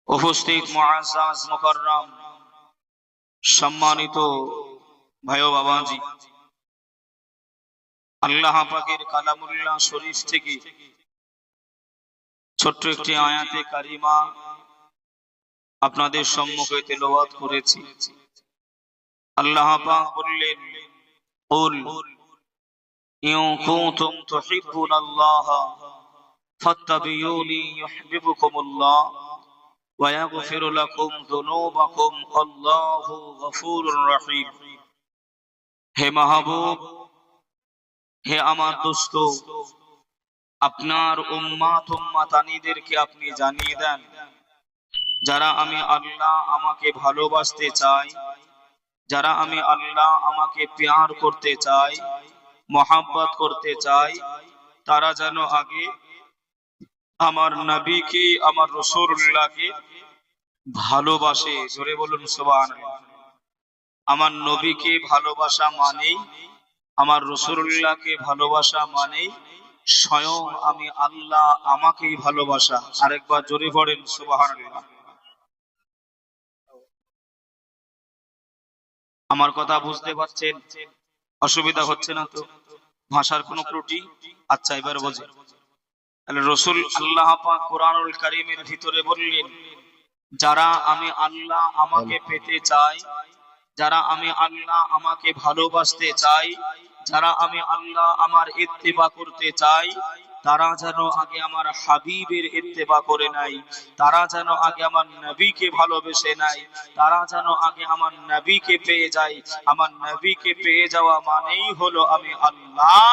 উপস্থিত মুআজ্জাজ মুকাররম সম্মানিত ভাই ও বাবাজি, আল্লাহ পাকের কালামুল্লাহ শরীফ থেকে ছোট্ট একটি আয়াতে কারিমা আপনাদের সম্মুখে তেলাওয়াত করেছি। আল্লাহ পাক বললেন, কুল ইন কুনতুম তুহিব্বুনাল্লাহ ফাত্তাবিউনি ইউহিব্বুকুমুল্লাহ ওয়া ইয়াগফির লাকুম যুনুবাকুম আল্লাহু গফুরুর রহিম। হে মাহবুব, হে আমার দোস্ত, আপনার উম্মাত উম্মাতানিদেরকে আপনি জানিয়ে দেন, যারা আমি আল্লাহ আমাকে ভালোবাসতে চাই, যারা আমি আল্লাহ আমাকে প্যার করতে চাই, মোহাব্বত করতে চাই, তারা যেন আগে আমার নবীকে, আমার রাসূলুল্লাহকে ভালোবাসে। জোরে বলুন সুবহানাল্লাহ। আমার নবীকে ভালোবাসা মানেই, আমার রাসূলুল্লাহকে ভালোবাসা মানেই স্বয়ং আমি আল্লাহ আমাকেই ভালোবাসা। আরেকবার জোরে পড়েন সুবহানাল্লাহ। আমার কথা বুঝতে পারছেন? অসুবিধা হচ্ছে না তো? ভাষার কোনো ত্রুটি? আচ্ছা, এবার বোঝেন। তাহলে রাসূল আল্লাহ পাক কোরআনুল কারীমের ভিতরে বললেন, যারা আমি আল্লাহ আমাকে পেতে চাই, যারা আমি আল্লাহ আমাকে ভালোবাসতে চাই, যারা আমি আল্লাহ আমার ইত্তেবা করতে চাই, তারা যেন আগে আমার হাবিবের ইত্তেবা করে নাই, তারা যেন আগে আমার নবীকে ভালোবেসে নাই, তারা যেন আগে আমার নবীকে পেয়ে যায়। আমার নবীকে পেয়ে যাওয়া মানেই হলো আমি আল্লাহ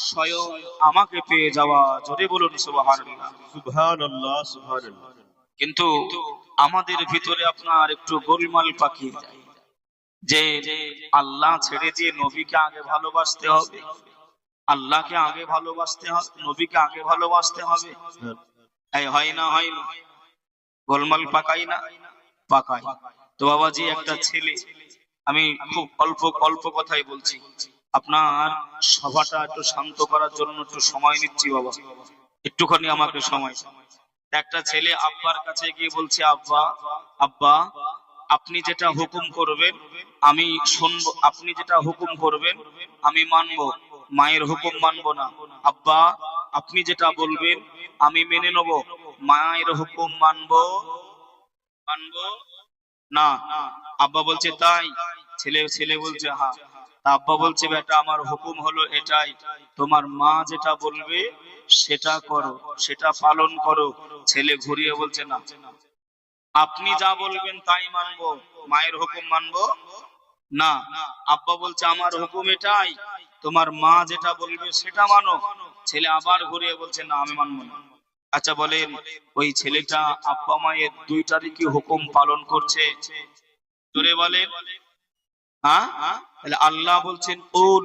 স্বয়ং আমাকে পেয়ে যাওয়া। জোরে বলুন সুবহানাল্লাহ। সুবহানাল্লাহ, সুবহানাল্লাহ। কিন্তু আমাদের ভিতরে আপনার একটু গোলমাল পাকিয়ে যায় যে আল্লাহ ছেড়ে দিয়ে নবীকে আগে ভালোবাসতে হবে, আল্লাহকে আগে ভালোবাসতে হবে, নবীকে আগে ভালোবাসতে হবে। এই হয় না, হয় না? গোলমাল পাকাই না? পাকাই। তো বাবাজি, একটা ছেলে, আমি খুব অল্প কথাই বলছি, আপনার সভাটা একটু শান্ত করার জন্য একটু সময় নিচ্ছি বাবা, একটুখানি আমাকে সময়। একটা ছেলে আব্বার কাছে গিয়ে বলছে, আব্বা, আব্বা, আপনি যেটা হুকুম করবেন আমি শুনবো, আপনি যেটা হুকুম করবেন আমি মানবো, মায়ের হুকুম মানবো না। আব্বা, আপনি যেটা বলবেন আমি মেনে নেব, মায়ের হুকুম মানবো না। আব্বা বলছে তাই? ছেলে বলছে হ্যাঁ। তা আব্বা বলছে, বেটা, আমার হুকুম হলো এটাই, তোমার মা যেটা বলবে সেটা করো, সেটা পালন করো। ছেলে ঘুরিয়ে বলছে, না, আপনি যা বলবেন তাই মানবো, মায়ের হুকুম মানবো না। আব্বা বলছে, আমার হুকুম এটাই, তোমার মা যেটা বলবে সেটা মানো। ছেলে আবার ঘুরিয়ে বলছে, না, আমি মানবো না। আচ্ছা বলেন, ওই ছেলেটা আব্বা মায়ের দুইটারই কি হুকুম পালন করছে? জোরে বলেন। হ্যাঁ? তাহলে আল্লাহ বলছেন, কুল,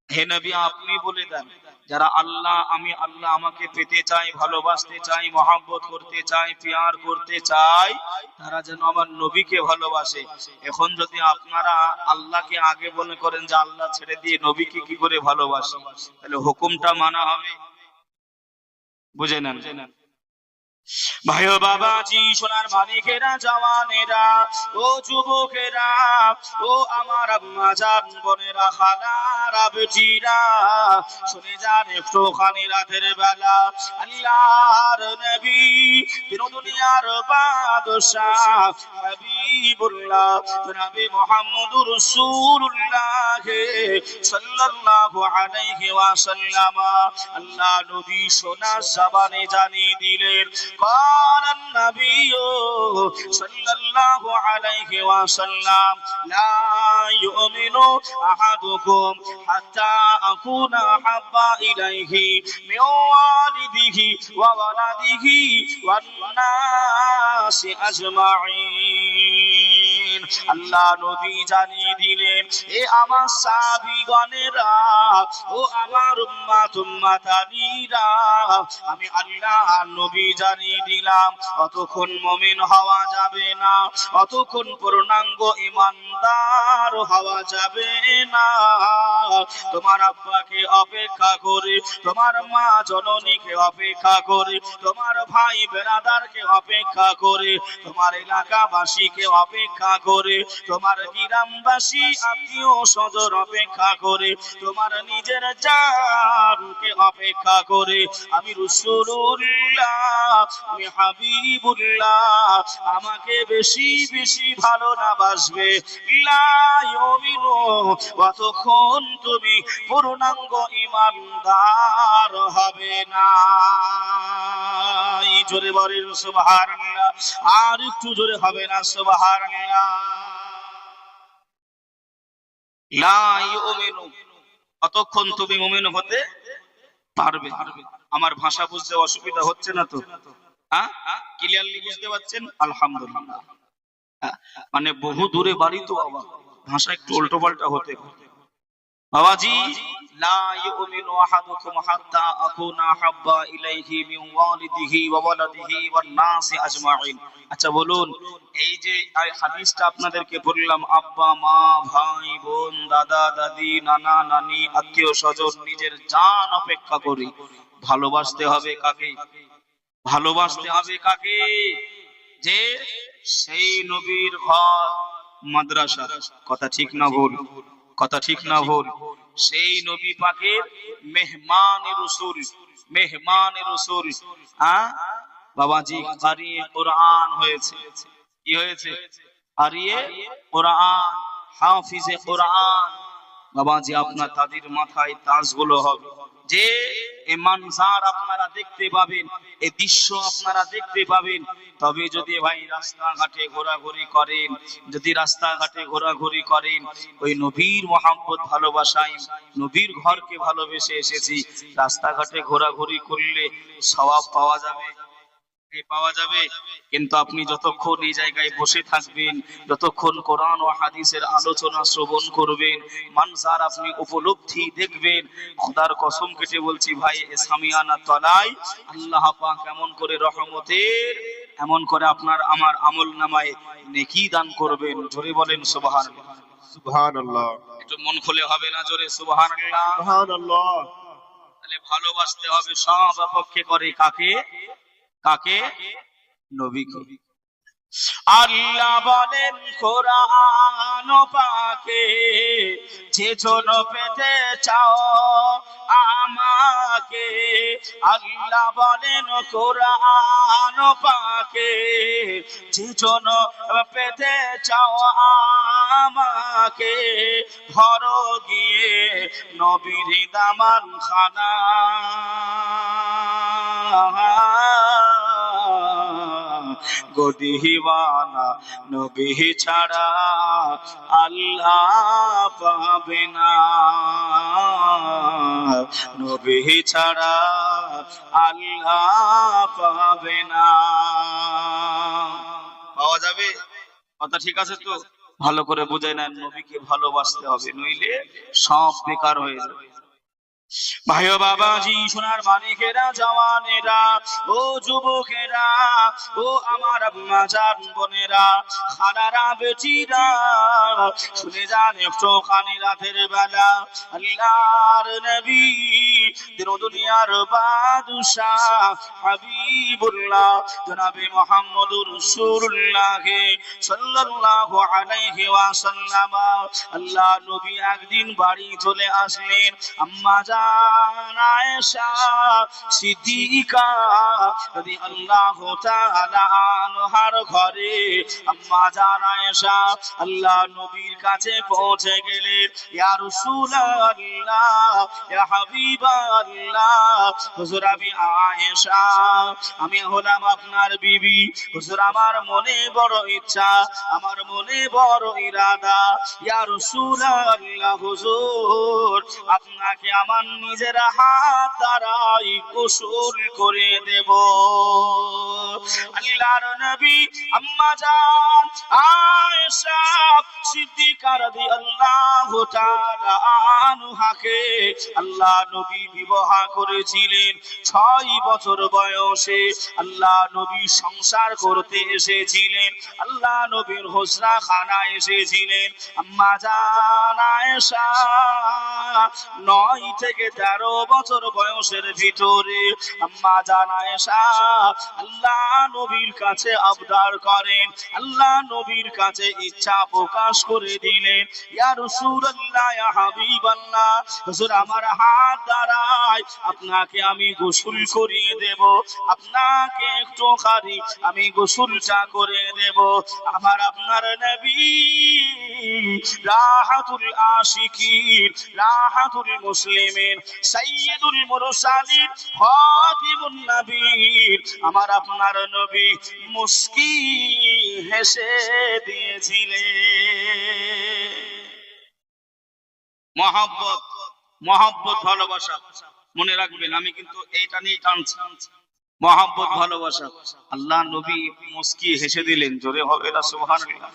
হে নবী আপনি বলে দেন, যারা আল্লাহ আমি আল্লাহ আমাকে পেতে চাই, ভালোবাসতে চাই, মহব্বত করতে চাই, প্যার করতে চাই, তারা যেন আমার নবীকে ভালোবাসে। এখন যদি আপনারা আল্লাহকে আগে মনে করেন যে আল্লাহ ছেড়ে দিয়ে নবীকে কি করে ভালোবাসে, তাহলে হুকুমটা মানা হবে? বুঝে নেন ভাই ও বাবাজি, সোনার মানিকেরা, জওয়ানেরা, ও যুবকেরা, ও আমার আম্মা জান, বোনেরা, খালারা, বেটিরা, শুনে যান একটুখানি রাতের বেলা আল্লাহর নবী, তিন দুনিয়ার বাদশাহ হাবিবুল্লাহ জনাবে মুহাম্মদুর রাসূলুল্লাহ সাল্লাল্লাহু আলাইহি ওয়াসাল্লাম আল্লাহ নবী সোনা জবানে জানিয়ে দিলেন, قال النبي صلى الله عليه وسلم لا يؤمن أحدكم حتى أكون أحب إليه من والده وولده والناس أجمعين। আল্লাহ নবী জানিয়ে দিলেন, এ আমার সাহাবীগণেরা, ও আমার উম্মাত উম্মাতানিরা, আমি আল্লাহ নবী জানিয়ে দিলাম অতক্ষণ মুমিন হওয়া যাবে না, অতক্ষণ পূর্ণাঙ্গ ঈমানদার হওয়া যাবে না। তোমার আব্বাকে অপেক্ষা করে, তোমার মা জননীকে অপেক্ষা করে, তোমার ভাই বেরাদারকে অপেক্ষা করে, তোমার এলাকাবাসীকে অপেক্ষা করে, তোমার গ্রামবাসী আত্মীয় স্বজন অপেক্ষা করে, তোমার নিজের জানকে অপেক্ষা করে আমি রাসূলুল্লাহ, আমি হাবিবুল্লাহ আমাকে বেশি বেশি ভালো না বাসবে লা ইউমিনু, অতক্ষণ তুমি পূর্ণাঙ্গ ঈমানদার হবে না। এই জোরে বলেন সুবহানাল্লাহ, আর একটু জোরে হবে না সুবহানাল্লাহ। লা ইউমিনু, অতক্ষণ তুমি মুমিন হতে পারবে। আমার ভাষা বুঝতে অসুবিধা হচ্ছে না তো? হ্যাঁ, ক্লিয়ারলি বুঝতে পারছেন? আলহামদুলিল্লাহ। মানে বহু দূরে বাড়ি তো বাবা, ভাষা একটু উল্টো পাল্টা হতে পারে। বাবাজি, লা ইউমিনু আহাদুকুম হাত্তা আকুনা হাব্বা ইলাইহি মিন ওয়ালিদিহি ওয়া ওয়ালাদিহি ওয়ান নাসি আজমাইন। আচ্ছা বলুন, এই যে হাদিসটা আপনাদেরকে বললাম, আব্বা মা ভাই বোন দাদা দাদি নানা নানি আত্মীয় স্বজন নিজের জান অপেক্ষা করি, ভালোবাসতে হবে কাকে? ভালোবাসতে হবে কাকে? যে সেই নবীর ঘর মাদ্রাসা, কথা ঠিক না ভুল? কথা ঠিক না ভুল? সেই নবী পাকের মেহমানে রাসূল, মেহমানে রাসূল। বাবাজি, কারিয়ে কোরআন হয়েছে। কি হয়েছে? কারিয়ে কোরআন, হাফিজে কোরআন। বাবাজি, আপনার তাদের মাথায় তাজগুলো হবে, যে এই মানজার আপনারা দেখতে পাবেন, এই দৃশ্য আপনারা দেখতে পাবেন। তবে যদি ভাই রাস্তাঘাটে ঘোরাঘুরি করেন, যদি রাস্তাঘাটে ঘোরাঘুরি করেন, ওই নবীর মহব্বত ভালোবাসায় নবীর ঘরকে ভালোবেসে এসেছি, রাস্তাঘাটে ঘোরাঘুরি করলে সওয়াব পাওয়া যাবে, পাওয়া যাবে। কিন্তু আপনি যতক্ষণ এই জায়গায় বসে থাকবেন, যতক্ষণ কোরআন ও হাদিসের আলোচনা শ্রবণ করবেন, মানজার আপনি উপলব্ধি দেখবেন। খোদার কসম কেটে বলছি ভাই, এ সামিয়ানা তলায় আল্লাহ পাক কেমন করে রহমতের, এমন করে আপনার আমার আমল নামায় নেকি দান করবেন। জোরে বলেন সুবহানাল্লাহ। সুবহানাল্লাহ। একটু মন খুলে হবে না জোরে সুবহানাল্লাহ? সুবহানাল্লাহ। তাহলে ভালোবাসতে হবে সব অপেক্ষা করে কাকে? কাকে? নবীকে। আল্লাহ বলেন কোরআন পাকে, যে জন পেতে চাও আমাকে। আল্লাহ বলেন কোরআন পাকে, যে জন পেতে চাও আমাকে, ধরো গিয়ে নবীর দামান খানা। গদিহিওয়ানা নবী ছাড়া আল্লাহ পাবে না, নবী ছাড়া আল্লাহ পাবে না। পাওয়া যাবে? কথা ঠিক আছে তো? ভালো করে বুঝে নেন, নবীকে ভালোবাসতে হবে, নইলে সব বেকার হয়ে যাবে। ভাই ও বাবাজি, সোনার মানিকেরা, জওয়ানেরা, ও যুবকেরা, ও আমার আম্মা জান বোনেরা, খালারা বেটিরা, শুনে যান একটু খানি রাতের বেলা আল্লাহর নবী, দিন দুনিয়ার বাদশাহ হাবিবুল্লাহ জনাবে মুহাম্মদুর রাসূলুল্লাহ সাল্লাল্লাহু আলাইহি ওয়াসাল্লাম, আল্লাহ নবী একদিন বাড়ি চলে আসলেন। আম্মা আয়েশা সিদ্দিকা রাদিয়াল্লাহু তাআলা আনহার ঘরে আম্মা জান আয়েশা আল্লাহ নবীর কাছে পৌঁছে গেলেন। ইয়া রাসূলুল্লাহ, ইয়া হাবিবাল্লাহ, হুজুর আমি আয়েশা আমি হলাম আপনার বিবি। হুজুর আমার মনে বড় ইচ্ছা, আমার মনে বড় ইরাদা, ইয়া রাসূলুল্লাহ হুজুর আপনাকে আমার নিজের হাত দ্বারাই গোসল করে দেব। আল্লাহর নবী আম্মা জান আয়েশা সিদ্দিকা রাদিয়াল্লাহু তাআলা আনহাকে আল্লাহ নবী বিবাহ করেছিলেন 6 বছর বয়সে। আল্লাহ নবী সংসার করতে এসেছিলেন, আল্লাহ নবীর হুজরা খানায় এসেছিলেন। আম্মা জান আয়েশা 9 থেকে 13 বছর বয়সের ভিতরে আম্মা জান আয়েশা আল্লাহ নবীর কাছে আবদার করেন, আল্লাহ নবীর কাছে ইচ্ছা প্রকাশ করে দিলেন, ইয়া রাসূলুল্লাহ ইয়া হাবিবাল্লাহ হুজুর আমার হাত দ্বারাই আপনাকে আমি গোসল করিয়ে দেব, আপনাকে একটু খালি আমি গোসলটা করে দেব। আমার আপনার নবী রাহাতুল আশিকিন, রাহাতুল মুসলিমিন, সাইয়্যিদুল মুরসালিন, খাতিমুন নবীর আমার আপনার নবী মুস্কি হেসে দিয়েছিলেন। মহব্বত, মহব্বত ভালোবাসা মনে রাখবেন, আমি কিন্তু এইটা নিয়ে টানছি। মহব্বত ভালোবাসা, আল্লাহ নবী মুস্কি হেসে দিলেন। জোরে হবে না সুবহানাল্লাহ?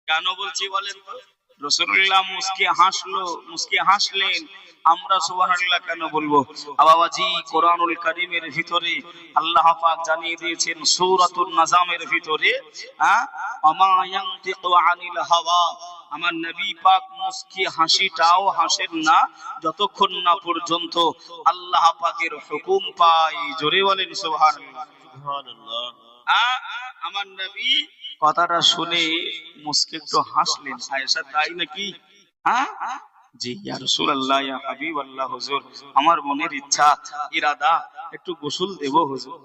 কেন বলছি বলেন তো? রাসূলুল্লাহ মুস্কি হাসলো, মুস্কি হাসলেন, আমরা সুবহানাল্লাহ কেন বলবো? বাবাজি কোরআনুল কারীমের ভিতরে আল্লাহ পাক জানিয়ে দিয়েছেন সূরাতুন নাজমের ভিতরে, ওমা ইয়ানতিকু আনিল হাওয়া, আমার নবী পাক মুস্কি হাসিটাও হাসেন না যতক্ষণ না পর্যন্ত আল্লাহ পাকের হুকুম পায়। জোরে বলেন সুবহানাল্লাহ। সুবহানাল্লাহ। আমার নবী কথাটা শুনে মুস্কি একটু হাসলেন। আয়েশা তাই নাকি? জি ইয়া রাসূলুল্লাহ ইয়া হাবিবাল্লাহ হুজুর আমার মনের ইচ্ছা ইরাদা একটু গোসল দেব হুজুর।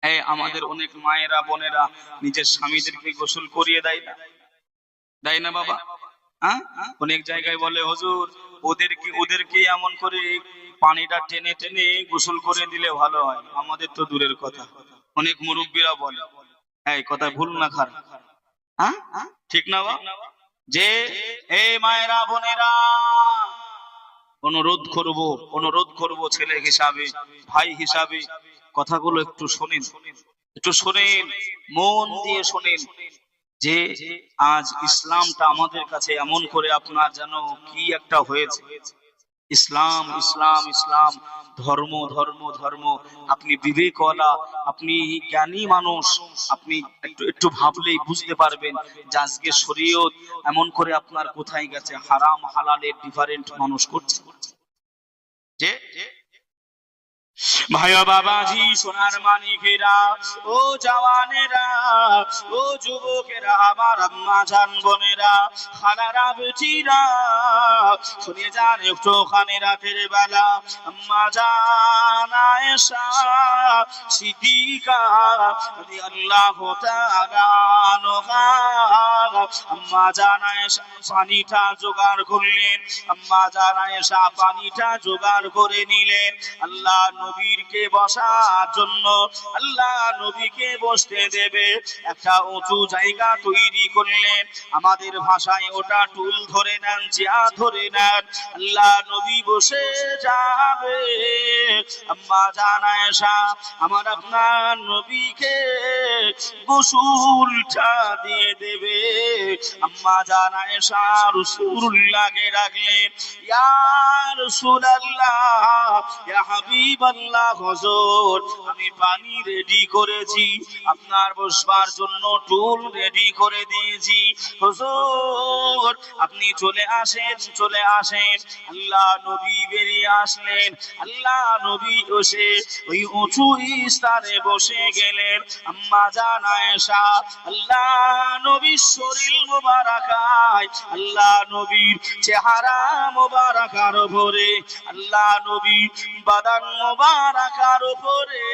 এই আমাদের অনেক মায়েরা বোনেরা নিজের স্বামীদেরকে গোসল করিয়ে দেয় না, দেয় না বাবা? অনেক জায়গায় বলে হুজুর ওদেরকে এমন করে পানিটা টেনে টেনে গোসল করে দিলে ভালো হয়। আমাদের তো দূরের কথা, অনেক মুরব্বীরা বলে। এই কথা ভুল না খারাপ? ঠিক না বাবা? যে এই মায়েরা বোনেরা অনুরোধ করব ছেলে হিসাবে, ভাই হিসাবে, কথাগুলো একটু শোনেন, একটু শোনেন, মন দিয়ে শোনেন। যে আজ ইসলামটা আমাদের কাছে এমন করে আপনার যেন কি একটা হয়েছে। ইসলাম ইসলাম ইসলাম, ধর্ম ধর্ম ধর্ম। আপনি বিবেকওয়ালা, আপনি জ্ঞানী মানুষ, আপনি একটু ভাবলেই বুঝতে পারবেন যে আজকে শরীয়ত এমন করে আপনার কোথায় গেছে। হারাম হালালের ডিফারেন্ট মানুষ করছে। যে ভাই বাবাজি সোনার মানিকেরা, ও জওয়ানেরা, ও যুবকেরা, আমার আম্মা জান বোনেরা, খালারা বেটিরা, শুনে যান একটু ওখানে রাতের বেলা আম্মা জান আয়েশা সিদ্দিকা রাদিয়াল্লাহু তাআলা আনহা আম্মা জান আয়েশা পানিটা জোগাড় করলেন, আম্মা জান আয়েশা পানিটা জোগাড় করে নিলেন। আল্লাহ নবীকে বসার জন্য, আল্লাহ নবীকে বসতে দেবে একটা উঁচু জায়গা তৈরি করলেন। আমাদের ভাষায় ওটা টুল ধরে নেন, চেয়ার ধরে নেন। আল্লাহ নবী বসে যাবে, আম্মা জান আয়েশা আমার আপনার নবীকে গোসলটা দিয়ে দেবে। আম্মা জান আয়েশা রাসূলুল্লাহকে ডাকলেন, ইয়া রাসূলুল্লাহ ইয়া হাবিবাল্লাহ হুজুর আমি পানি রেডি করেছি, আপনার বসবার জন্য টুল রেডি করে দিয়েছি, হুজুর আপনি চলে আসেন, চলে আসেন। আল্লাহ নবী বেরিয়ে আসলেন, আল্লাহ নবী বসে ওই উঁচু স্থানে বসে গেলেন। আম্মা জান আয়েশা আল্লাহ নবীর শরীর মোবারকায়, আল্লাহ নবীর চেহারা মোবারকার উপরে, আল্লাহ নবী বাদান মোবারকার উপরে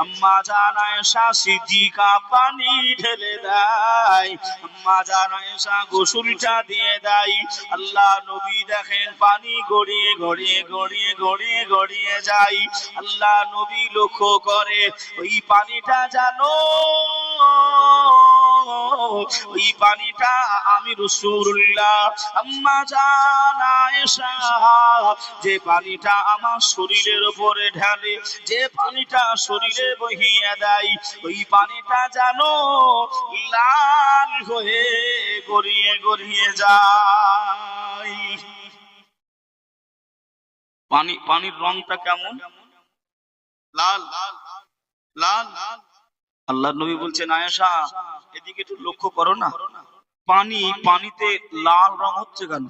আম্মা জান আয়েশা সিদ্দিকা পানি ঢেলে দেয়, আম্মা জান আয়েশা গোসলটা দিয়ে দেয়। আল্লাহ নবী দেখেন পানি গড়িয়ে গড়িয়ে গড়িয়ে গড়িয়ে গড়িয়ে যায়। আল্লাহ নবী লক্ষ্য করে ওই পানিটা জানো, ওই পানিটা আমি রাসূলুল্লাহ আম্মা জান আয়েশা যে পানিটা আমার শরীরের উপরে ঢালে, যে পানিটা শরীরে বহিয়ে দেয়, ওই পানিটা জানো লাল হয়ে গড়িয়ে গড়িয়ে যায়। পানির রংটা কেমন? লাল লাল। আল্লাহর নবী বলছেন আয়েশা এদিকে একটু লক্ষ্য করো না, পানিতে লাল রং হচ্ছে কেন?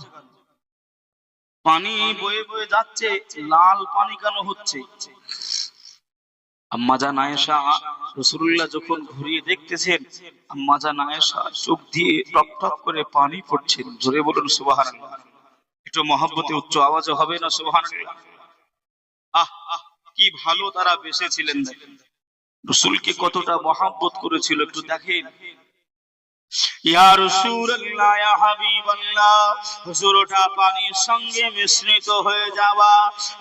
পানি বয়ে বয়ে যাচ্ছে, লাল পানি কেন হচ্ছে? আম্মা জান আয়েশা রাসূলুল্লাহ যখন ঘুরিয়ে দেখতেছেন, আম্মা জান আয়েশা চোখ দিয়ে টপ টপ করে পানি পড়ছে। জোরে বলুন সুবহানাল্লাহ। একটু মহব্বতে উচ্চ আওয়াজে হবে না সুবহানাল্লাহ? আহ কি ভালো তারা বেঁচেছিলেন, দেখেন রাসূলকে কতটা মহব্বত করেছিল একটু দেখেন। ইয়া রাসূলুল্লাহ ইয়া হাবিবাল্লাহ, হুজুরটা পানির সঙ্গে মিশ্রিত হয়ে যাওয়া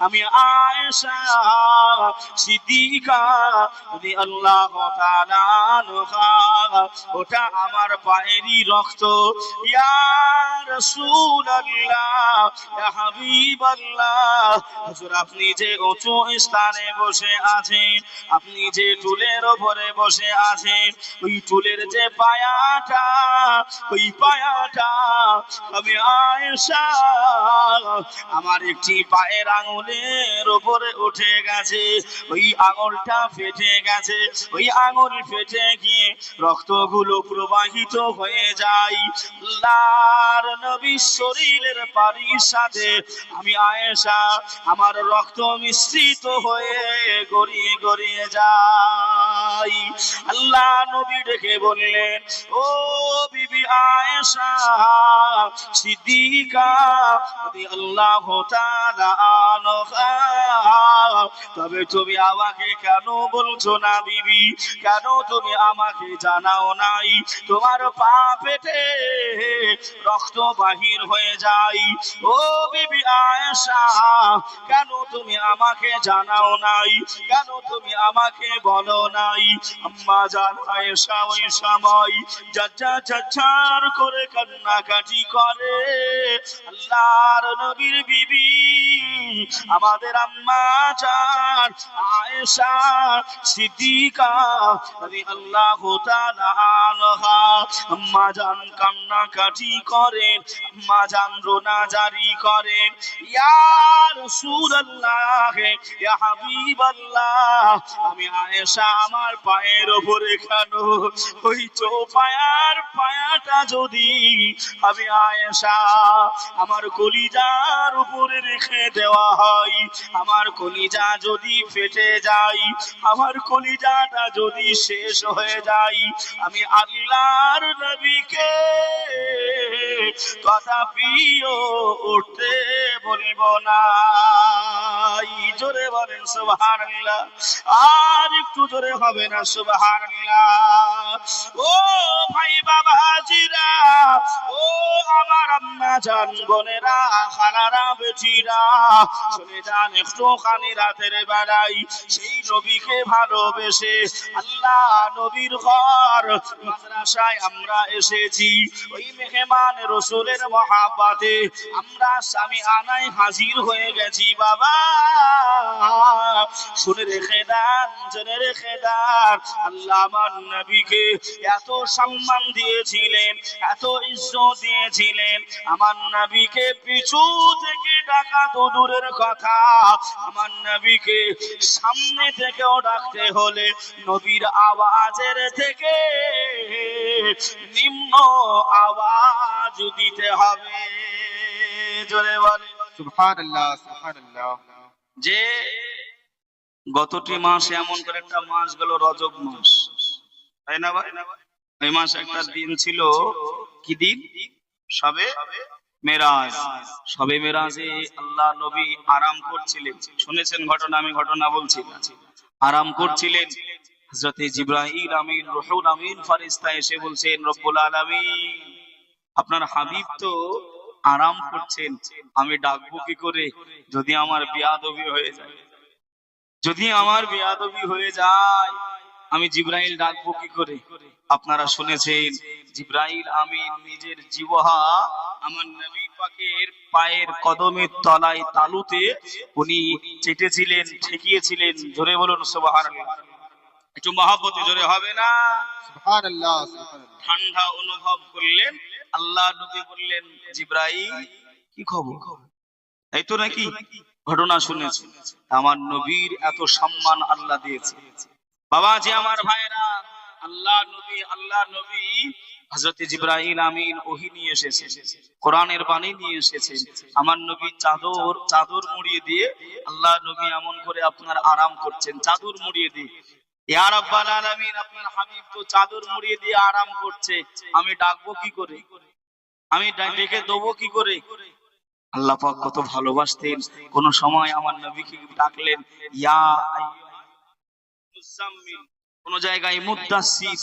আমি আয়েশা সিদ্দিকা রাদিয়াল্লাহু তাআলা আনহা, ওটা আমার পায়েরই রক্ত। ইয়া রাসূলুল্লাহ ইয়া হাবিবাল্লাহ, হুজুর আপনি যে উঁচু স্থানে বসে আছেন, আপনি যে টুলের উপরে বসে আছেন, ওই টুলের যে পায়াটা, ওই পায়াটা আমি আয়েশা আমার একটি পায়ের আঙুলের উপরে উঠে গেছে, ওই আঙুলটা ফেটে গেছে, ওই আঙুল ফেটে গিয়ে রক্তগুলো প্রবাহিত হয়ে যায়। আল্লাহর নবীর শরীরের পানির সাথে আমি আয়েশা আমার রক্ত মিশ্রিত হয়ে গড়িয়ে গড়িয়ে যায়। আল্লাহ নবী ডেকে বললেন ও বিবি আয়েশা সিদ্দিকা রাদিয়াল্লাহু তাআলা আনহা, তবে তুমি আমাকে কেন বলছো না বিবি? কেন তুমি আমাকে জানাও নাই তোমার পা পেটে রক্ত বাহির হয়ে যায়? ও বিবি আয়েশা কেন তুমি আমাকে জানাও নাই? কেন তুমি আমাকে বলো নাই? আম্মা জান আয়েশা ওই সময় ঝরঝর করে কান্নাকাটি করে। আল্লাহর নবীর বিবি আমাদের আম্মা জান আয়েশা সিদ্দিকা রাদিয়াল্লাহু তাআলা আনহা, আম্মা জান কান্নাকাটি করেন, আম্মা জান রোনাজারি করেন, ইয়া রাসূলুল্লাহ ইয়া হাবিবাল্লাহ, আমি আয়েশা আমার পায়ের উপরে কেন ওই পায়াটা যদি আমি আয়েশা আমার কলিজার উপরে রেখে দেওয়া হয়, আমার কলিজা যদি ফেটে যায়, আমার কলিজাটা যদি শেষ হয়ে যায়, আমি আল্লাহর নবীকে কদাপিও উঠতে বলব না। জোরে বলেন সুবহানাল্লাহ, আর একটু জোরে হবে না সুবহানাল্লাহ? ও ভাই বাবাজিরা, ও আমার আম্মা জান বোনেরা, খালারা বেটিরা, শুনে যান একটুখানি রাতের বেলায় সেই নবীকে ভালোবেসে আল্লাহ নবীর ঘর মাদ্রাসায় আমরা এসেছি, ওই মেহমান রাসূলের মহব্বতে আমরা স্বামী আনায় হাজির হয়ে গেছি। বাবা শুনে রেখে দেন, জেনে রেখে দেন, আল্লাহ আমার নবীকে এত সম্মান দিয়েছিলেন, এত ইজ্জত দিয়েছিলেন, আমার নবীকে পিছু থেকে ডাকা তো দূরের কথা, আমার নবীকে সামনে থেকেও ডাকতে হলে নবীর আওয়াজের থেকে নিম্ন আওয়াজ দিতে হবে। জোরে বলে সুবহানাল্লাহ সুবহানাল্লাহ। যে গতটি মাসে এমন করে একটা মাস গেল রজব মাস, তাই না ভাই? এই মাসে একটা দিন ছিল, কি দিন? সবে মেরাজ। সবে মেরাজে আল্লাহ নবী আরাম করছিলেন। শুনেছেন ঘটনা? আমি ঘটনা বলছি না। আরাম করছিলেন। হযরতে জিবরাইল আমিন রুহুল আমিন ফেরেশতা এসে বলছেন, রব্বুল আলামিন আপনার হাবিব তো আরাম করছেন, আমি ডাকবো কি করে যদি আমার বেয়াদবি হয়ে যায়? যদি আমার বেয়াদবি হয়ে যায় আমি জিবরাইল ডাকবো কি করে? আপনারা শুনেছেন জিবরাইল আমিন নিজের জিহ্বা আমার নবী পাকের পায়ের কদমের তলায় তালুতে উনি চেটেছিলেন, ঠেকিয়েছিলেন। জোরে বলুন সুবহানাল্লাহ। একটু মহব্বতে জোরে হবে না? সুবহানাল্লাহ, সুবহানাল্লাহ। ঠান্ডা অনুভব করলেন। আল্লাহ নবী বললেন, জিবরাইল কি খবর? এই তো নাকি ঘটনা শুনেছি। আমার নবীর এত সম্মান আল্লাহ দিয়েছে। বাবা যে আমার ভাইরা, আল্লাহ নবী হযরত জিবরাইল আমিন ওহী নিয়ে এসেছেন, কোরআনের বাণী নিয়ে এসেছেন। আমার নবী চাদর মুড়িয়ে দিয়ে আল্লাহ নবী এমন করে আপনার আরাম করছেন, চাদর মুড়িয়ে দিয়ে। ইয়া রাব্বাল আলামিন আপনার হাবিব তো চাদর মুড়িয়ে দিয়ে আরাম করছে, আমি ডাকবো কি করে? আমি ডেকে দেবো কি করে? আল্লাহ পাক কত ভালোবাসতেন। কোন সময় আমার নবীকে ডাকলেন ইয়া মুজাম্মিল, কোন জায়গায় মুদ্দাসসির,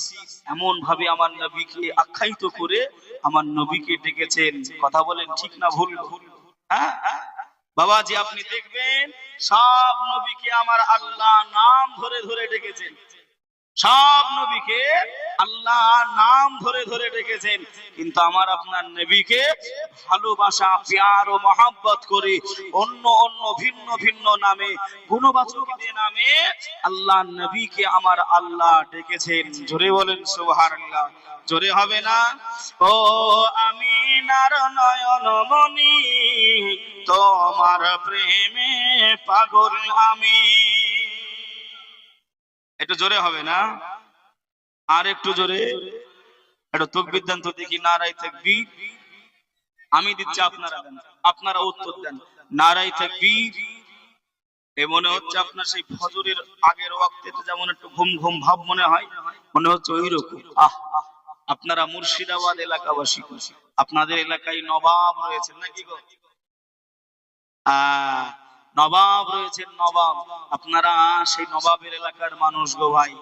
এমন ভাবে আমার নবীকে আখ্যায়িত করে আমার নবীকে ডেকেছেন। কথা বলেন ঠিক না ভুল? হ্যাঁ বাবাজি, আপনি দেখবেন সব নবীকে আমার আল্লাহ নাম ধরে ধরে ডেকেছেন। সব নবীকে আল্লাহ নাম ধরে ধরে ডেকেছেন, কিন্তু আমার আপনার নবীকে ভালোবাসা, প্যার ও মহব্বত করে অন্য অন্য ভিন্ন ভিন্ন নামে, গুণবাচক নামে আল্লাহ নবীকে আমার আল্লাহ ডেকেছেন। জোরে বলেন সুবহানাল্লাহ। জোরে হবে না? ও আমিনার নয়ন মনি, তোমার প্রেমে পাগল আমি। একটু জোরে হবে না? আর একটু জোরে, একটু তাকবীর দেন তো দেখি। নারায়ে তাকবীর। আমি দিচ্ছি, আপনারা দেন, আপনারা উত্তর দেন। নারায়ে তাকবীর। এ মনে হচ্ছে আপনার সেই ফজরের আগের ওয়াক্তে যেমন একটু ঘুম ঘুম ভাব মনে হয়, মনে হচ্ছে ওই রকম। আপনারা মুর্শিদাবাদ এলাকাবাসী, আপনাদের এলাকায় নবাব রয়েছেন নাকি গো? নবাব রয়েছেন, নবাব। আপনারা সেই নবাবের এলাকার মানুষ গো ভাই।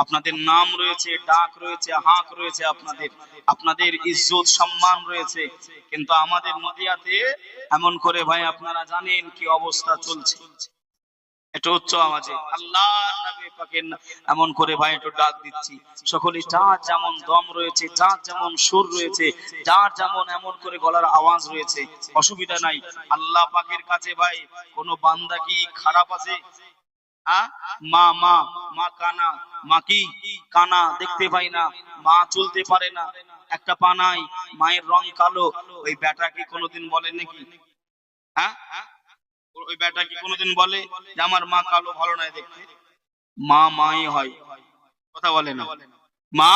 আপনাদের নাম রয়েছে, ডাক রয়েছে, হাক রয়েছে, আপনাদের ইজ্জত সম্মান রয়েছে। কিন্তু আমাদের নদিয়াতে এমন করে ভাই আপনারা জানেন কি অবস্থা চলছে। একটু উচ্চ আওয়াজে আল্লাহর নবী পাকের এমন করে ভাই একটু ডাক দিচ্ছি। সকলে যার যেমন দম রয়েছে, যার যেমন সুর রয়েছে, যার যেমন এমন করে গলার আওয়াজ রয়েছে, অসুবিধা নাই। আল্লাহ পাকের কাছে ভাই কোন বান্দা কি খারাপ আছে? মা মা মা কানা, মা কি কানা, দেখতে পাই না, মা চলতে পারে না, একটা পা নাই, মায়ের রং কালো, ওই বেটা কি কোনোদিন বলে নাকি? ওই বেটা কি কোনোদিন বলে যে আমার মা কালো, ভালো নয় দেখতে? মা মাই হয়, কথা বলে না? মা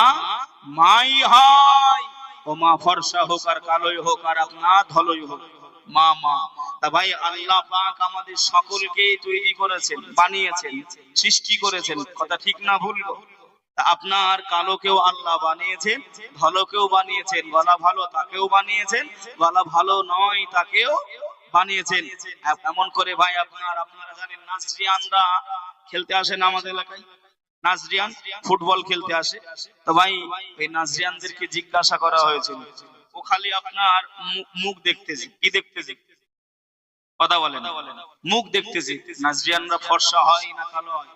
মাই হয়। ও মা ফর্সা হোক আর কালোই হোক আর আপনার ধলোই হোক, মা মা। তা ভাই আল্লাহ পাক আমাদের সকলকে তৈরি করেছেন, বানিয়েছেন, সৃষ্টি করেছেন। কথা ঠিক না ভুল? আপনার কালোকেও আল্লাহ বানিয়েছেন, ধলোকেও বানিয়েছেন, গলা ভালো তাকেও বানিয়েছেন, গলা ভালো নয় তাকেও বানিয়েছেন। এমন করে ভাই আপনারা জানেন নাজরিয়ানরা খেলতে আসেন আমাদের এলাকায়, নাজরিয়ান ফুটবল খেলতে আসে। তো ভাই এই নাজরিয়ানদেরকে জিজ্ঞাসা করা হয়েছিল, ও খালি আপনার মুখ দেখতেছে, কি দেখতেছে? কথা বলেন, মুখ দেখতেছে। নাজরিয়ানরা ফর্সা হয় না কালো হয়?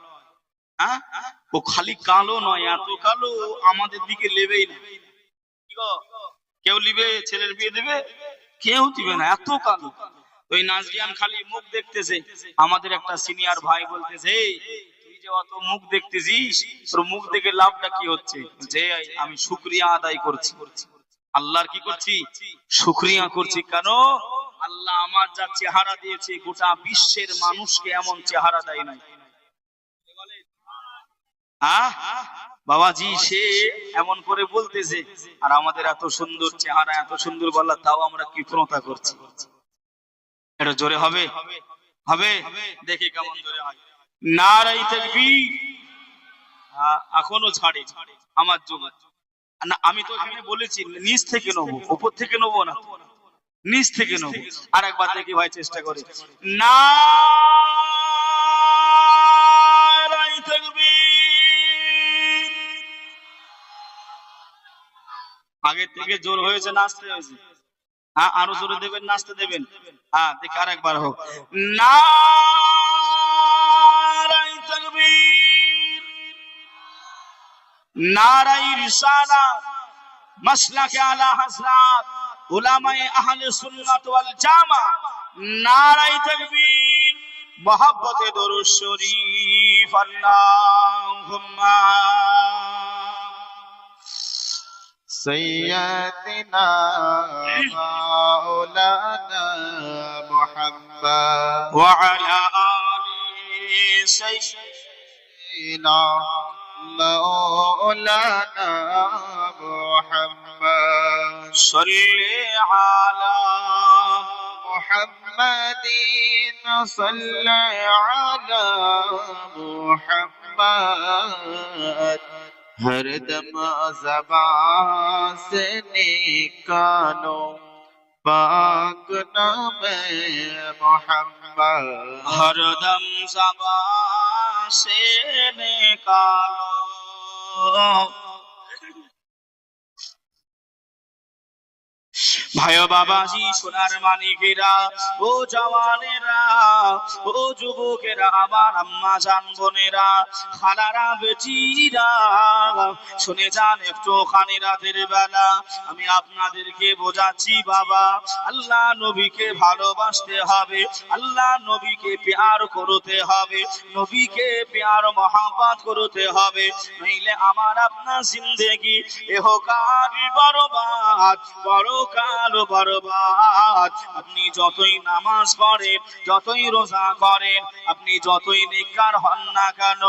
ও খালি কালো নয়, এত কালো আমাদের দিকে লেবেই না। কেউ লিবে, ছেলের বিয়ে দেবে, কেউ দিবে না, এত কালো। ওই নাজরিয়ান খালি মুখ দেখতেছে। আমাদের একটা সিনিয়র ভাই বলতেছে, তুই যে অত মুখ দেখতেছিস, তোর মুখ দেখে লাভটা কি হচ্ছে? যে আমি শুকরিয়া আদায় করছি, আল্লাহর কি করছি? শুকরিয়া করছি। কেন? আল্লাহ আমার যা চেহারা দিয়েছে গোটা বিশ্বের মানুষকে এমন চেহারা দেয় নাই। বাবাজি সে এমন করে বলতেছে, আর আমাদের এত সুন্দর চেহারা, এত সুন্দর গলা, তাও আমরা কৃপণতা করছি। এটা জোরে হবে? হবে? দেখি কেমন জোরে হয়। নারায়ে তাকবীর। এখনো ছাড়ে আমার যুগ না। আমি তো এখানে বলেছি নিচ থেকে নেবো, উপর থেকে নেবো না, নিচ থেকে নেবো। আর একবার দেখি ভাই, চেষ্টা করে। নারায়ে আগের থেকে জোর হয়েছে না আস্তে হয়েছে? হ্যাঁ, আরো জোরে দেবেন না আস্তে দেবেন? হ্যাঁ, দেখি আরেকবার হোক। নারায়ে তাকবীর, নারায়ে রিসালাত, মাসলাকে আলা হযরত উলামায়ে আহলে সুন্নাত ওয়াল জামা। নারায়ে তাকবীর, মোহাব্বতে দরুদ শরীফ। আল্লাহুম্মা سيدنا مولانا محمد ওয়া আলা আলি سيدنا مولانا محمد সাল্লি আলা محمد صلى على محمد हर दम ज़बान से निकालो पाक नाम मोहम्मद हरदम ज़बान से निकालो। ভাইও বাবাজি, সোনার মানিকেরা, ও জওয়ানেরা, ও যুবকেরা, আমার আম্মা জান বোনেরা, খালারা, বেটিরা, শুনে যান একটু। খানি রাতের বেলা আমি আপনাদেরকে বোঝাচ্ছি বাবা, আল্লাহ নবীকে ভালোবাসতে হবে, আল্লাহ নবীকে প্যার করতে হবে, নবীকে প্যার মহাব্বত করতে হবে, নইলে আমার আপনার জিন্দেগি এহকাল বরবাদ, পরকাল বরবাদ। আপনি যতই নামাজ পড়েন, যতই রোজা করেন, আপনি যতই নেককার হন না কেন,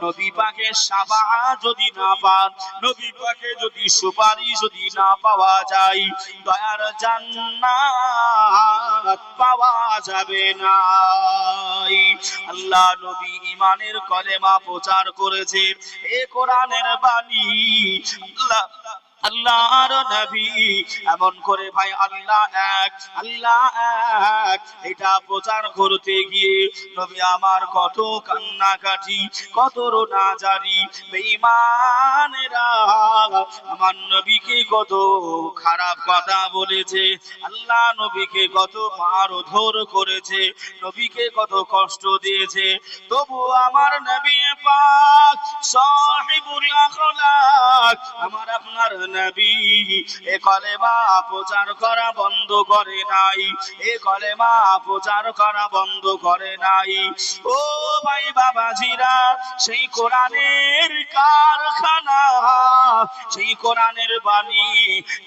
নবী পাকের শাফাআত যদি না পান, নবী পাকের যদি সুপারিশ যদি না পাওয়া যায়, দয়ার জান্নাত পাওয়া যাবে না। আল্লাহ নবী ঈমানের কলেমা প্রচার করেছেন, এ কোরআনের বাণী। আল্লাহর নবী এমন করে ভাই আল্লাহ এক, আল্লাহ এক, এটা প্রচার করতে গিয়ে নবী আমার কত কান্নাকাটি, কত রোনাজারি, বেঈমানেরা আমার নবীকে কত খারাপ কথা বলেছে, আল্লাহ নবীকে কত মারধর করেছে, নবীকে কত কষ্ট দিয়েছে, তবু আমার নবী পাক সাহিবুল আখলাক, আমার আপনার নবী এ কলেমা প্রচার করা বন্ধ করে নাই, এ কলেমা প্রচার করা বন্ধ করে নাই। ও ভাই বাবাজিরা, সেই কোরআনের কারখানা, সেই কোরআনের বাণী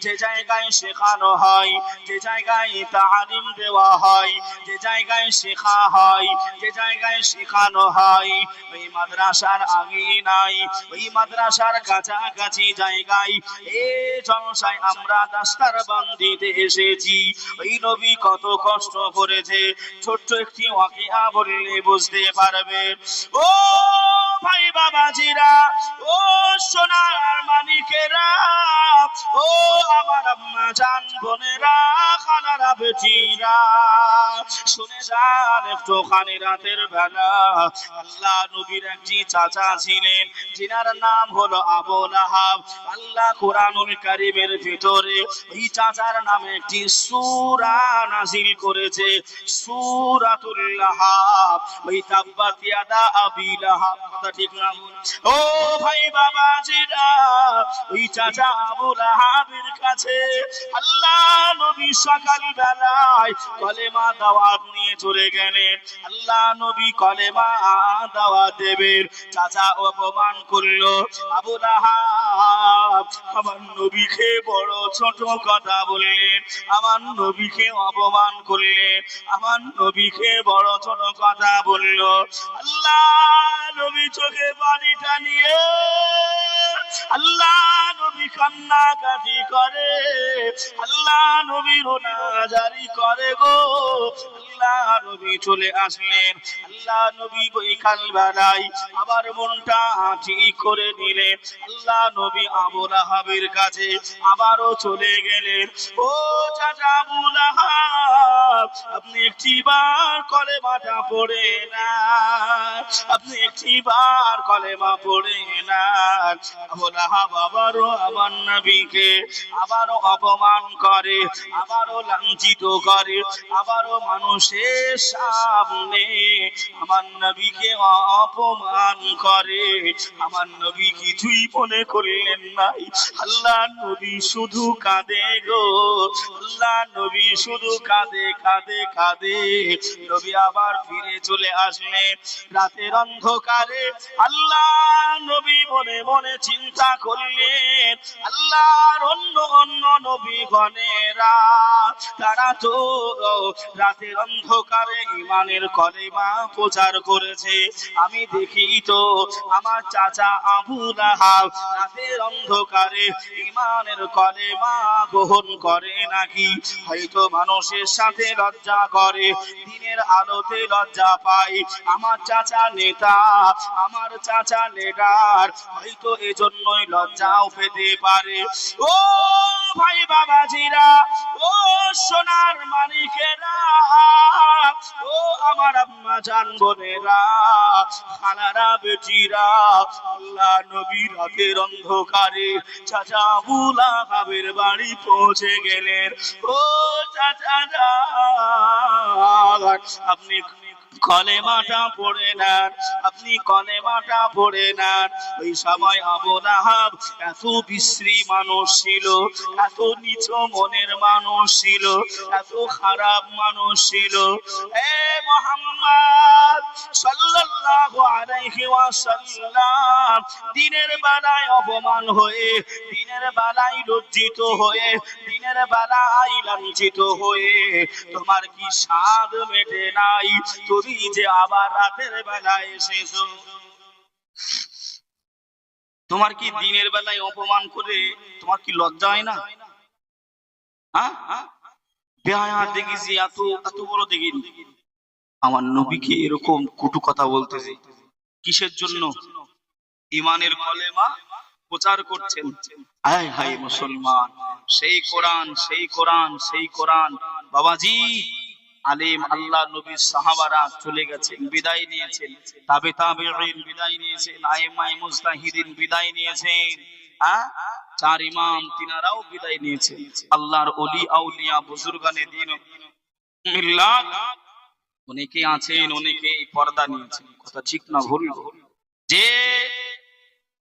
যে জায়গায় শেখানো হয়, যে জায়গায় তালিম দেওয়া হয়, যে জায়গায় শেখা হয়, যে জায়গায় শেখানো হয়, ওই মাদ্রাসার আগে নাই, ওই মাদ্রাসার কাছাকাছি জায়গায় এই জলসায় আমরা দাস্তার বান্দিতে এসেছি। ওই নবী কত কষ্ট করেছে, ছোট্ট একটি ওয়াকিয়া বললে বুঝতে পারবে। ও ভাই বাবাজিরা, ও সোনার মানিকেরা, ও আমার আম্মা জান বোনেরা, খালারা, বেটিরা, শুনে যান একটুখানি রাতের বেলা আল্লাহ নবীর একটি চাচা ছিলেন, যিনার নাম হলো আবু লাহাব। আল্লাহ কোরআনুল কারীমের ভিতরে ওই চাচার নামে একটি সূরা নাযিল করেছে, সূরাতুল লাহাব। ওই তাব্বাত ইয়াদা আবি লাহাব, কথা ঠিক না? ও ভাই বাবাজিরা, ওই চাচা আবু লাহাবের কাছে আল্লাহ নবী সকাল বেলায় কলেমা দাওয়াত নিয়ে চলে গেলেন। আল্লাহ নবী কলেমা দাওয়াত দেবেন, চাচা অপমান করলো। আবু লাহাব আমার নবীকে বড় ছোট কথা বললেন, আমার নবীকে অপমান করলেন, আমার নবীকে বড় ছোট কথা বলল। আল্লাহ নবী চোখে পানিটা নিয়ে আল্লাহ নবী কান্নাকাটি করে, আল্লাহ নবী রোনাজারি করে গো। আল্লাহ নবী চলে আসলেন। আল্লাহ নবী বৈকাল বেলায় আবার মনটা ঠিক করে নিলেন। আল্লাহ নবী আবু লাহাবের কাছে আবারও চলে গেলেন। ও চাচা আবু লাহাব, আপনি একটিবার কলেমাটা পড়ে না, আপনি একটিবার কলেমা পড়ে না। আবু লাহাব আবারও আমার নবীকে আবারও অপমান করে, আবারও লাঞ্ছিত করে, আবারও মানুষের সামনে আমার নবীকে অপমান করে। আমার নবী কিছুই মনে করলেন নাই। আল্লাহ নবী শুধু কাঁদে গো, আল্লাহ নবী শুধু কাঁদে কাঁদে কাঁদে। নবী আবার ফিরে চলে আসলেন রাতের অন্ধকারে। আল্লাহ নবী মনে মনে চিন্তা করলেন, আল্লাহর অন্য অন্য নবীগণেরা তারা তো রাতের অন্ধকারে ঈমানের কলেমা প্রচার করেছে, আমি দেখি তো আমার চাচা আবু লাহাব রাতের অন্ধকারে ঈমানের কলেমা গ্রহণ করে নাকি? হয়তো মানুষের সাথে লজ্জা করে, দিনের আলোতে লজ্জা পায়। আমার চাচা নেতা, আমার চাচা লিডার, হয়তো এজন্যই লজ্জাও পেতে পারে। ও ভাই বাবাজিরা, ও সোনার মানিকেরা, ও আমার আম্মা জান বোনেরা, খালারা বেটিরা, আল্লাহ নবী রাতের অন্ধকারে চাচা আবু লাহাবের বাড়ি পৌঁছে গেলেন। ও চাচা, আপনি কলেমাটা পড়ে নেন, আপনি কলেমাটা পড়ে নেন। ওই সময় আবু লাহাব এত বিশ্রী মানুষ ছিল, এত নিচ মনের মানুষ ছিল, এত খারাপ মানুষ ছিল। এ মুহাম্মদ সাল্লাল্লাহু আলাইহি ওয়াসাল্লাম, দিনের বেলায় অপমান হয়ে, দিনের বেলায় লজ্জিত হয়ে, দিনের বেলায় লাঞ্ছিত হয়ে তোমার কি স্বাদ মেটে নাই? তুমি যে আবার রাতের বেলায় এসেছো, তোমার কি দিনের বেলায় অপমান করে তোমার কি লজ্জা হয় না? বেহায়া দেখিছি, এত এত বড় দেখিনি। আমার নবীকে এরকম কটু কথা বলতেছে কিসের জন্য? ঈমানের কলেমা প্রচার করছেন। হায় হায় মুসলমান, সেই কোরআন, সেই কোরআন, সেই কোরআন। বাবাজি, আলেম আল্লাহ নবীর সাহাবারা চলে গেছেন, বিদায় নিয়েছেন, তাবে তাবেঈন বিদায় নিয়েছেন, আইমায়ে মুজতাহিদিন বিদায় নিয়েছেন, চার ইমাম তিনারাও বিদায় নিয়েছেন। আল্লাহর ওলি আউলিয়া বুজুর্গানে দ্বীন মিল্লাত অনেকে আছেন, অনেকে পর্দা নিয়েছেন, কথা ঠিক না ভুল? যে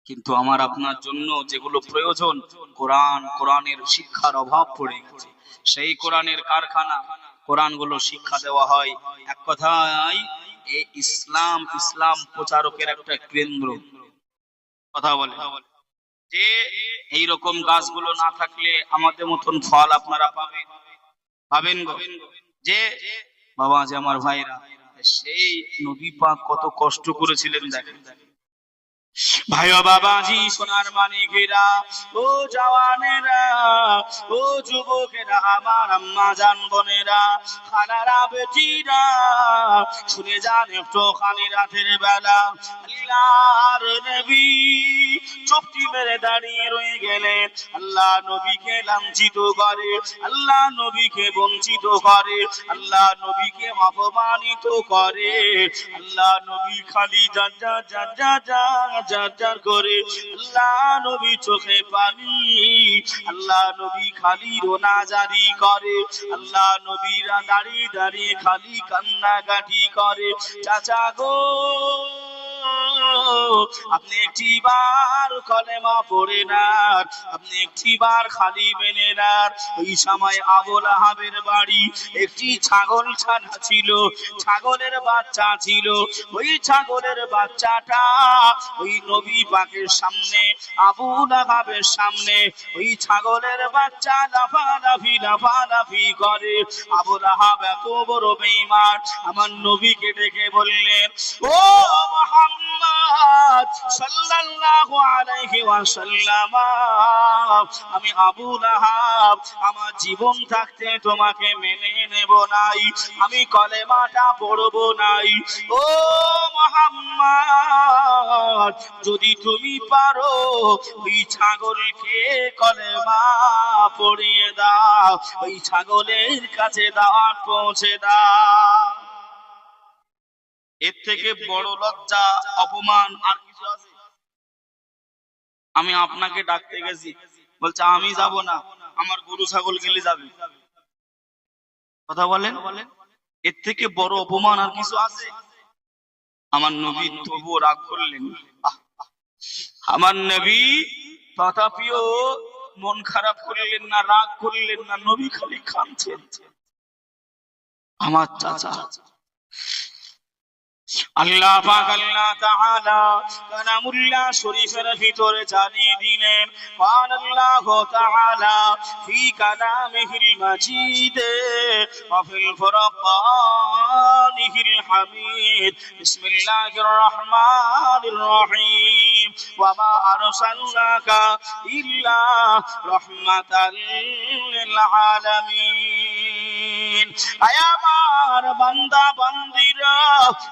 কিন্তু আমার আপনার জন্য যেগুলো প্রয়োজন, কোরআন, কোরআনের শিক্ষার অভাব পড়ে গেছে। সেই কোরআনের কারখানা, কোরআনগুলো শিক্ষা দেওয়া হয়। এক কথায় এই ইসলাম, ইসলাম প্রচারকের একটা কেন্দ্র। কথা বলে যে এইরকম গাছগুলো না থাকলে আমাদের মতন ফল আপনারা পাবেন, পাবেন গো। যে বাবা, যে আমার ভাইরা, সেই নবী পাক কত কষ্ট করেছিলেন দেখেন। ভাই ও বাবাজি, সোনার মানিকেরা, ও জওয়ানেরা, ও যুবকেরা, আমার আম্মা জান বোনেরা, খালারা বেটিরা, শুনে যান একটু খানি রাতের বেলা আল্লাহর নবী চুপটি মেরে দাঁড়িয়ে রয়ে গেলেন। আল্লাহ নবীকে লাঞ্ছিত করে, আল্লাহ নবীকে বঞ্চিত করে, আল্লাহ নবীকে অপমানিত করে। আল্লাহ নবী খালি যা যা যা যা যা যার করে, আল্লাহ নবী চোখে পানি, আল্লাহ নবী খালি রোনা জারি করে, আল্লাহ নবীরা দাঁড়িয়ে দাঁড়িয়ে খালি কান্নাকাটি করে। চাচা গো, আপনি একটিবার কলেমা পড়ে নেন, আপনি একটিবার খালি মেনে নেন। ওই সময় আবু লাহাবের বাড়ি একটি ছাগল ছানা ছিল, ছাগলের বাচ্চা ছিল। ওই ছাগলের বাচ্চাটা ওই নবী পাকের সামনে, আবু লাহাবের সামনে ওই ছাগলের বাচ্চা লাফালাফি লাফালাফি করে। আবু লাহাব এত বড় বেঈমান, আমার নবীকে ডেকে বললেন, ও মুহাম্মদ, মুহাম্মদ সাল্লাল্লাহু আলাইহি ওয়াসাল্লাম, আমি আবু লাহাব আমার জীবন থাকতে তোমাকে মেনে নেব নাই, আমি কলেমাটা পড়ব নাই। ও মুহাম্মদ, যদি তুমি পারো ওই ছাগলকে কলেমা পড়িয়ে দাও, ওই ছাগলের কাছে দাওয়াত পৌঁছে দাও। এর থেকে বড় লজ্জা অপমান আর কিছু আছে? আমি আপনাকে ডাকতে গেছি, বলছে আমি যাব না, আমার গরু ছাগল গেলে যাবে। কথা বলেন, এর থেকে বড় অপমান আর কিছু আছে? আমার নবী তবুও রাগ করলেন না। আমার নবী তথাপিও মন খারাপ করলেন না, রাগ করলেন না, নবী খালি কাঁদছেন। আমার চাচা আল্লাহ পাক আল্লাহ তাআলা কালামুল্লাহ শরীফের ভিতরে জানিয়ে দিলেন, قال الله تعالى في كلامه المجيد وفي الفرقان الحميد بسم الله الرحمن الرحيم وما أرسلناك إلا رحمة للعالمين। আয় আমার বান্দা বান্দীরা,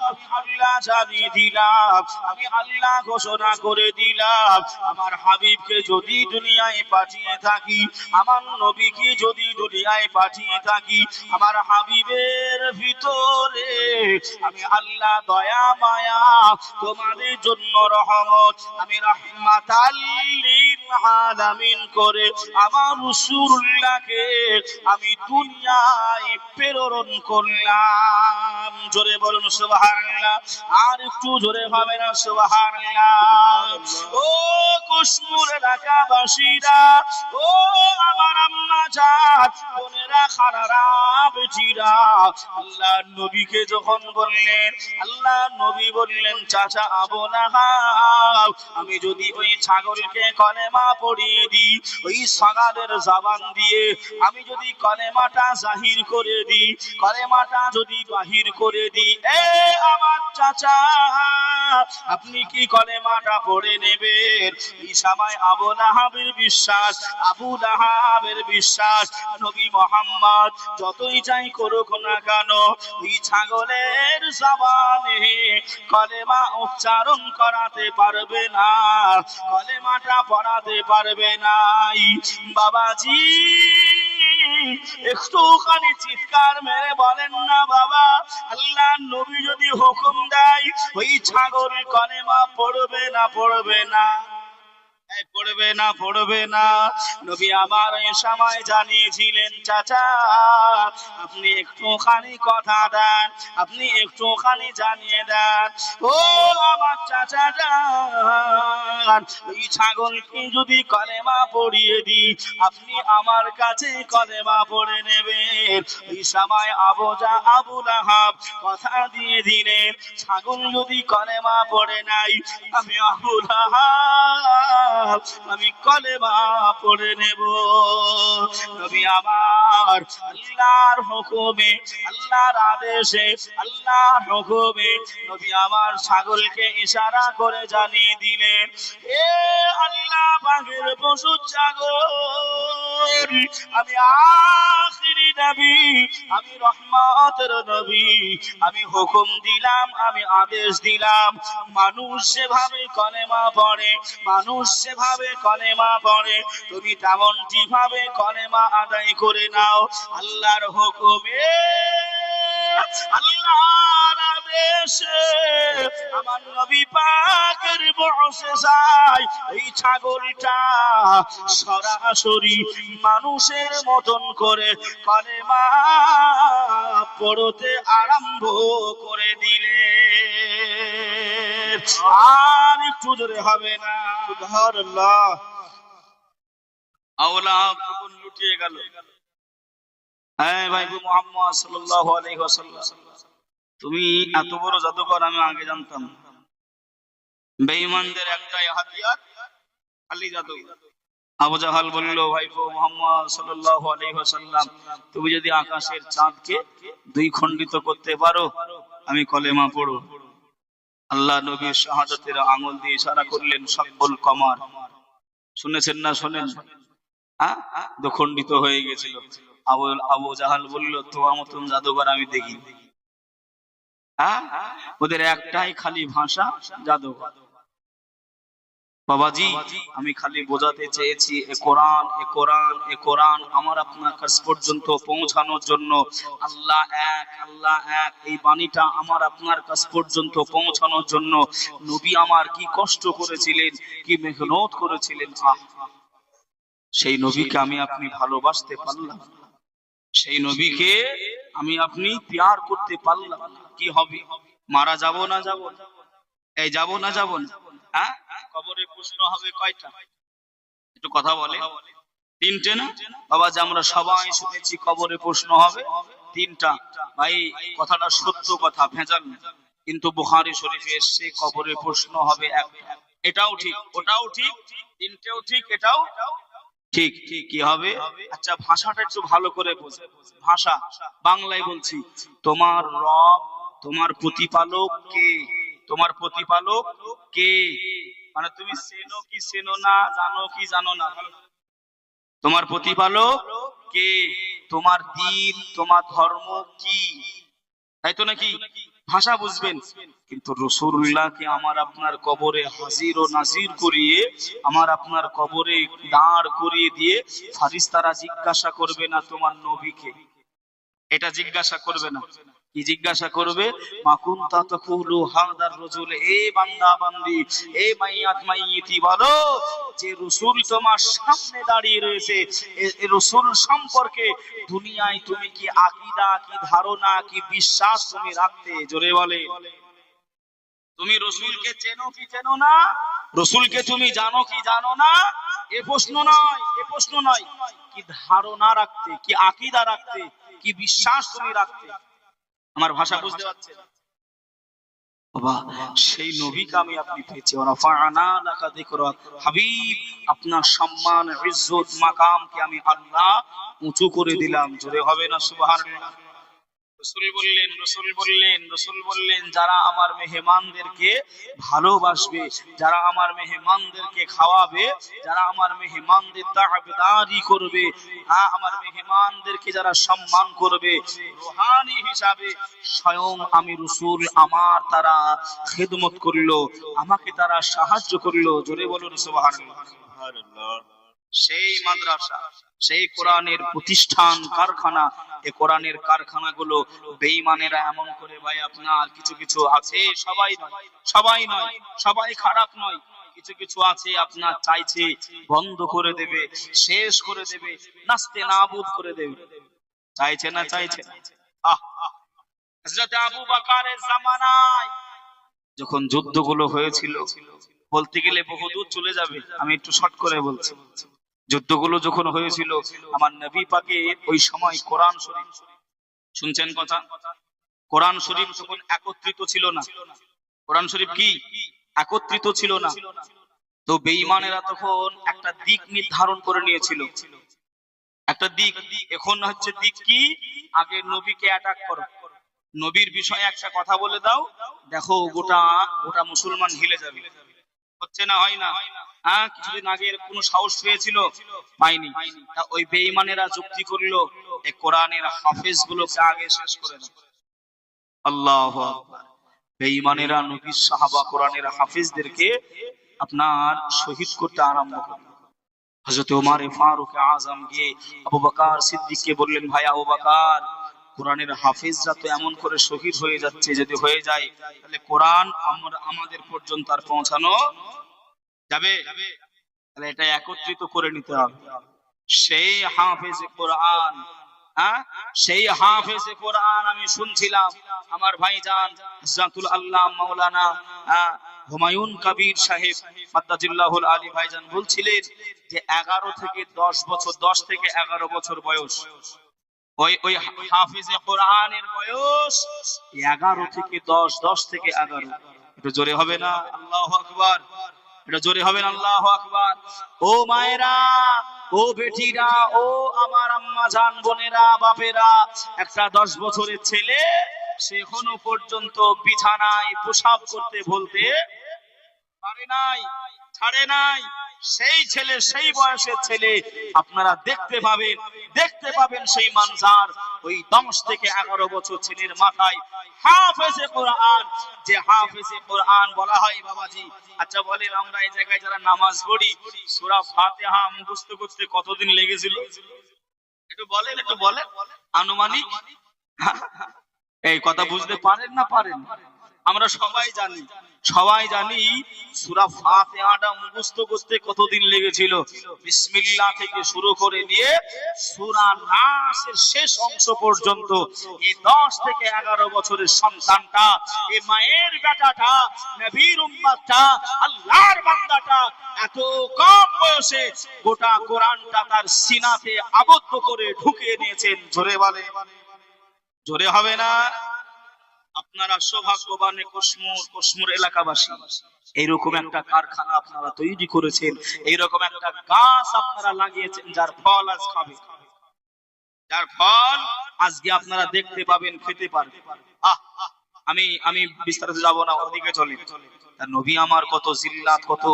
আমি আল্লাহ জানিয়ে দিলাম, আমি আল্লাহ ঘোষণা করে দিলাম, আমার হাবিবকে যদি দুনিয়ায় পাঠিয়ে থাকি, আমার নবীকে যদি দুনিয়ায় পাঠিয়ে থাকি, আমার হাবিবের ভিতরে আমি আল্লাহ দয়া মায়া তোমাদের জন্য রহমত, আমি রাহমাতাল লিল আলামিন করে আমার রাসূলুল্লাহকে আমি দুনিয়ায় প্রেরণ করলাম। জোরে বলুন সুবহানাল্লাহ, আর একটু জোরে হবে না সুবহানাল্লাহ। ও কুশমুর এলাকাবাসীরা, ও আমার আম্মা জান বোনেরা, খালারা, বেটিরা, আল্লাহ নবীকে যখন বললেন, আল্লাহ নবী বললেন, চাচা আবু লাহাব, আমি যদি ওই ছাগলকে কলেমা পড়িয়ে দিই, ওই ছাগলের জবান দিয়ে আমি যদি কলেমাটা জাহির করে দিই, কলেমাটা যদি বাহির করে দিই, এ আমার চাচা আপনি কি কলেমাটা পড়ে নেবেন? এই সময় আবু লাহাবের বিশ্বাস, আবু লাহাবের বিশ্বাস, নবী মুহাম্মদ যতই চাই করুক না কেন ওই ছাগলের জবানে কলেমা উচ্চারণ করাতে পারবে না, কলেমাটা পড়াতে পারবে না। বাবাজি একটুখানি চিৎকার মেরে বলেন না বাবা, আল্লাহ নবী যদি হুকুম দেয় ওই ছাগল কলেমা পড়বে না, পড়বে না, পড়বে না, পড়বে না। নবী আমার এই সময় জানিয়েছিলেন, চাচা আপনি একটুখানি কথা দেন, আপনি একটুখানি জানিয়ে দেন, ও আমার চাচা যান, ওই ছাগলকে যদি কলেমা পড়িয়ে দিই, আপনি আমার কাছে কলেমা পড়ে নেবেন। এই সময় আবু লাহাব কথা দিয়ে দিলেন, ছাগল যদি কলেমা পড়ে নাই, আমি আবু লাহাব আমি কলেমা পড়ে নেব। নবী আমার আল্লাহর হুকুমে, আল্লাহর আদেশে, আল্লাহর হুকুমে নবী আমার ছাগলকে ইশারা করে জানিয়ে দিলেন, এ আল্লাহ পাকের পশু ছাগল, আমি আখিরি নবী, আমি রহমতের নবী, আমি হুকুম দিলাম, আমি আদেশ দিলাম, মানুষ যেভাবে কলেমা পড়ে, মানুষ যেভাবে কলেমা পড়ে, তুমি তেমনটি ভাবে কলেমা আদায় করে নাও। আল্লাহর হুকুমে, আল্লাহর আদেশে, আমার নবী পাকের মুজিজায় এই ছাগলটা সরাসরি মানুষের মতন করে কলেমা পড়তে আরম্ভ করে দিলে। আর একটু জোরে হবে না সুবহানাল্লাহ। আওলা তখন লুটিয়ে গেল। হ্যাঁ ভাই মুহাম্মদ সাল্লাল্লাহু আলাইহি ওয়াসাল্লাম, তুমি এত বড় জাদুকর আমি আগে জানতাম। বেঈমানদের একটাই হাতিয়ার খালি জাদু। আবু জাহাল বলল, ভাইপো মুহাম্মদ সাল্লাল্লাহু আলাইহি ওয়াসাল্লাম, তুমি যদি আকাশের চাঁদকে দুই খণ্ডিত করতে পারো, আমি কলেমা পড়ব। আল্লাহ নবীর শাহাদাতের আঙ্গুল দিয়ে ইশারা করলেন সকল কমার। শুনেছেন না শোনেন? দখণ্ডিত হয়ে গেছিল। আবু জাহাল বলল, তোমার মতন জাদুঘর আমি দেখি। ওদের একটাই খালি ভাষা, জাদুঘর। বাবাজি, আমি খালি বোঝাতে চেয়েছি এ কোরআন, এ কোরআন, এ কোরআন আমার আপনার কাছ পর্যন্ত পৌঁছানোর জন্য আল্লাহ এক, আল্লাহ এক, এই বাণীটা আমার আপনার কাছ পর্যন্ত পৌঁছানোর জন্য নবী আমার কি কষ্ট করেছিলেন, কি মেহনত করেছিলেন। সেই নবীকে আমি আপনি ভালোবাসতে পারলাম, সেই নবীকে আমি আপনি প্যার করতে পারলাম, কি হবে? মারা যাব না যাব? এই যাব না যাব না? কবরে প্রশ্ন হবে কয়টা? একটু কথা বলে। তিনটে না বাবা? যে আমরা সবাই শুনেছি কবরে প্রশ্ন হবে তিনটা। ভাই কথাটা সত্য কথা, ভেজাল না। কিন্তু বুখারী শরীফে এসেছে কবরে প্রশ্ন হবে একটা। এটাও ঠিক, ওটাও ঠিক, তিনটেও ঠিক, এটাও ঠিক। কি হবে? আচ্ছা ভাষাটা একটু ভালো করে বোঝে। ভাষা বাংলায় বলছি, তোমার রব, তোমার প্রতিপালক কে? তোমার প্রতিপালক কে? মানে তুমি চেনো কি চেনো না, জানো কি জানো না? তোমার প্রতিপালক কে? তোমার দিন, তোমার ধর্ম কি? তাই তো নাকি? ভাষা বুঝবেন। কিন্তু রাসূলুল্লাহকে আমার আপনার কবরে হাজির ও নাজির করিয়ে, আমার আপনার কবরে দাঁড় করিয়ে দিয়ে ফারিস্তারা জিজ্ঞাসা করবে না তোমার নবীকে? এটা জিজ্ঞাসা করবে না। কি জিজ্ঞাসা করবে? মা কুনতা তাকুলু হাদার রাজুল, এ বান্দা বান্দি, এ মাইয়াত মাইয়িতি, বলো যে রাসূল তোমার সামনে দাঁড়িয়ে রয়েছে, এই রাসূল সম্পর্কে দুনিয়ায় তুমি কি আকীদা, কি ধারণা, কি বিশ্বাস তুমি রাখতে? জোরে বলে। তুমি রাসূলকে চেনো কি চেনো না? রাসূলকে তুমি জানো কি জানো না? এ প্রশ্ন নয়, এ প্রশ্ন নয়। কি ধারণা রাখতে, কি আকীদা রাখতে, কি বিশ্বাস তুমি রাখতে? আমার ভাষা বুঝতে পারছেন? বাবা সেই নবীকে আমি আপনি পেয়েছি। ওয়ারাফা'না লাকা যিকরাক, হাবিব আপনার সম্মান, ইজ্জত, মাকামকে আমি আল্লাহ উঁচু করে দিলাম। জোরে হবে না সুবহানাল্লাহ? রাসূল বললেন যারা আমার মেহমানদেরকে ভালোবাসবে, যারা আমার মেহমানদেরকে খাওয়াবে, যারা আমার মেহমানদের তাআবদারি করবে, আমার মেহমানদেরকে যারা সম্মান করবে রূহানি হিসাবে, স্বয়ং আমি রাসূল আমার তারা খিদমত করলো, আমাকে তারা সাহায্য করলো। জোরে বলুন সুবহানাল্লাহ। সেই মাদ্রাসা, সেই কোরআনের প্রতিষ্ঠান, কারখানা, এই কোরআনের কারখানাগুলো বেঈমানেরা এমন করে ভাই আপনার কিছু কিছু আছে, সবাই নয়, সবাই নয়, সবাই খারাপ নয়, কিছু কিছু আছে আপনার চাইছে বন্ধ করে দেবে, শেষ করে দেবে, নাস্তে নাবুদ করে দেবে। চাইছে না? চাইছে না? হযরত আবু বকরের জামানায় যখন যুদ্ধগুলো হয়েছিল, বলতে গেলে বহুদূর চলে যাবে, আমি একটু শর্ট করে বলছি। যুদ্ধগুলো যখন হয়েছিল আমার নবী পাকের ওই সময় কোরআন শরীফ, শুনছেন কথা? কোরআন শরীফ তখন একত্রিত ছিল না। কোরআন শরীফ কি একত্রিত ছিল না? তো বেঈমানেরা তখন একটা দিক নির্ধারণ করে নিয়েছিল, একটা দিক। এখন হচ্ছে দিক কি? আগে নবীকে অ্যাটাক করো, নবীর বিষয়ে একটা কথা বলে দাও, দেখো গোটা গোটা মুসলমান হিলে যাবে। হচ্ছে না? হয় না? কিছুদিন আগে কোন সাহস পেয়েছিল? পাইনি। ওই বেঈমানেরা যুক্তি করলো এই কোরআনের হাফেজ গুলোকে আগে শেষ করে দাও। আল্লাহু আকবার। বেঈমানেরা নবীর সাহাবা কোরআনের হাফেজদেরকে আপনার শহীদ করতে আরম্ভ করলো। হযরত ওমর ফারুক আযম গিয়ে আবু বকর সিদ্দিককে বললেন, ভাই আবু বকর, কোরআনের হাফেজরা তো এমন করে শহীদ হয়ে যাচ্ছে, যদি হয়ে যায় তাহলে কোরআন আমাদের পর্যন্ত আর পৌঁছানো যাবে? তাহলে এটা একত্রিত করে নিতে হবে। সেই হাফেজে কোরআন, সেই হাফেজে কোরআন আমি শুনছিলাম আমার ভাইজান হযরতুল আল্লাহ মাওলানা হুমায়ুন কবির সাহেব মাদ্দাজিল্লাহুল আলী ভাইজান বলছিলেন যে 11 থেকে 10 বছর, 10 থেকে 11 বছর বয়স, ওই হাফেজে কোরআনের বয়স 11 থেকে 10, 10 থেকে 11। একটু জোরে হবে না আল্লাহু আকবার? এটা জোরে হবে না আল্লাহু আকবার? ও মায়েরা, ও বেটিরা, ও আমার আম্মা জান বোনেরা, বাপেরা, একটা 10 বছরের ছেলে সে এখনো পর্যন্ত বিছানায় প্রসাব করতে বলতে পারে নাই, ছাড়ে নাই। সেই ছেলে, সেই বয়সের ছেলে আপনারা দেখতে পাবেন সেই মানজার। ওই 10 থেকে 11 বছর ছেলের মাথায় হাফেজে কোরআন, যে হাফেজে কোরআন বলা হয় বাবাজি। আচ্ছা বলেন, আমরা এই জায়গায় যারা নামাজ পড়ি সূরা ফাতিহা মুখস্থ করতে কতদিন লেগেছিল? একটু বলেন আনুমানিক। এই কথা বুঝতে পারেন না পারেন? আমরা সবাই জানি সূরা ফাতিহাটা মুখস্থ করতে কতদিন লেগেছিল। বিসমিল্লাহ থেকে শুরু করে নিয়ে সূরা নাসের শেষ অংশ পর্যন্ত এই 10 থেকে 11 বছরের সন্তানটা, এই মায়ের বেটাটা, নবীর উম্মতটা, আল্লাহর বান্দাটা এত কম বয়সে গোটা কোরআনটা তার সিনাতে আবদ্ধ করে ঢুকিয়ে নিয়েছেন। জোরে হবে না? আপনারা সৌভাগ্যবান কসমুর এলাকাবাসী। এইরকম একটা কারখানা আপনারা তৈরি করেছেন, এইরকম একটা গাছ আপনারা লাগিয়েছেন, যার ফল আজ খাবে, যার ফল আজকে আপনারা দেখতে পাবেন, খেতে পারবেন। আমি বিস্তারিত যাব না, ওদিকে চলে। তার নবী আমার কত জিল্লাত, কত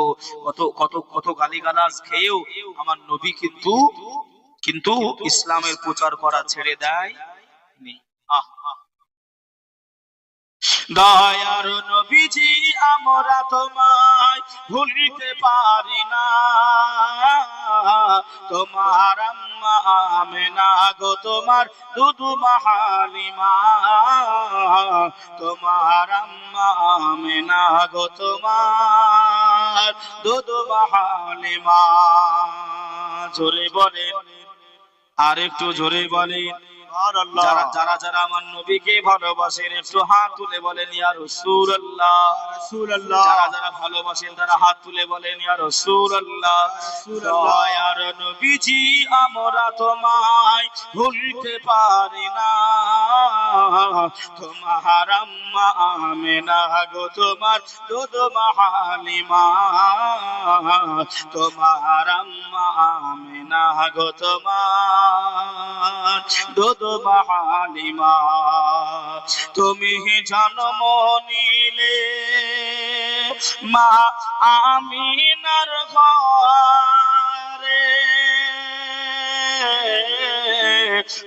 কত কত কত গালিগালাজ খেয়েও আমার নবী কিন্তু ইসলামের প্রচার করা ছেড়ে দেয়নি। দয়ার নবীজি আমরা তোমায় ভুলতে পারি না, তোমার আম্মা আমেনা গো, তোমার দুধু হালিমা, তোমার আম্মা আমেনা গো, তোমার দুধু হালিমা। জোরে বলেন, আর একটু জোরে বলেন। যারা আমার নবীকে ভালোবাসেন একটু হাত তুলে বলেন ইয়া রাসূলুল্লাহ। যারা ভালোবাসেন তারা হাত তুলে বলেন ইয়া রাসূলুল্লাহ। দয়ার নবীজি আমরা তোমায় ভুলতে পারি না, তোমার আম্মা আমেনা গো, তোমার দুধ হালিমা, তোমার আম্মা আমেনা গো, তোমার দুধ হালিমা। তুমি জন্ম নিলে মা আমিনার ঘরে,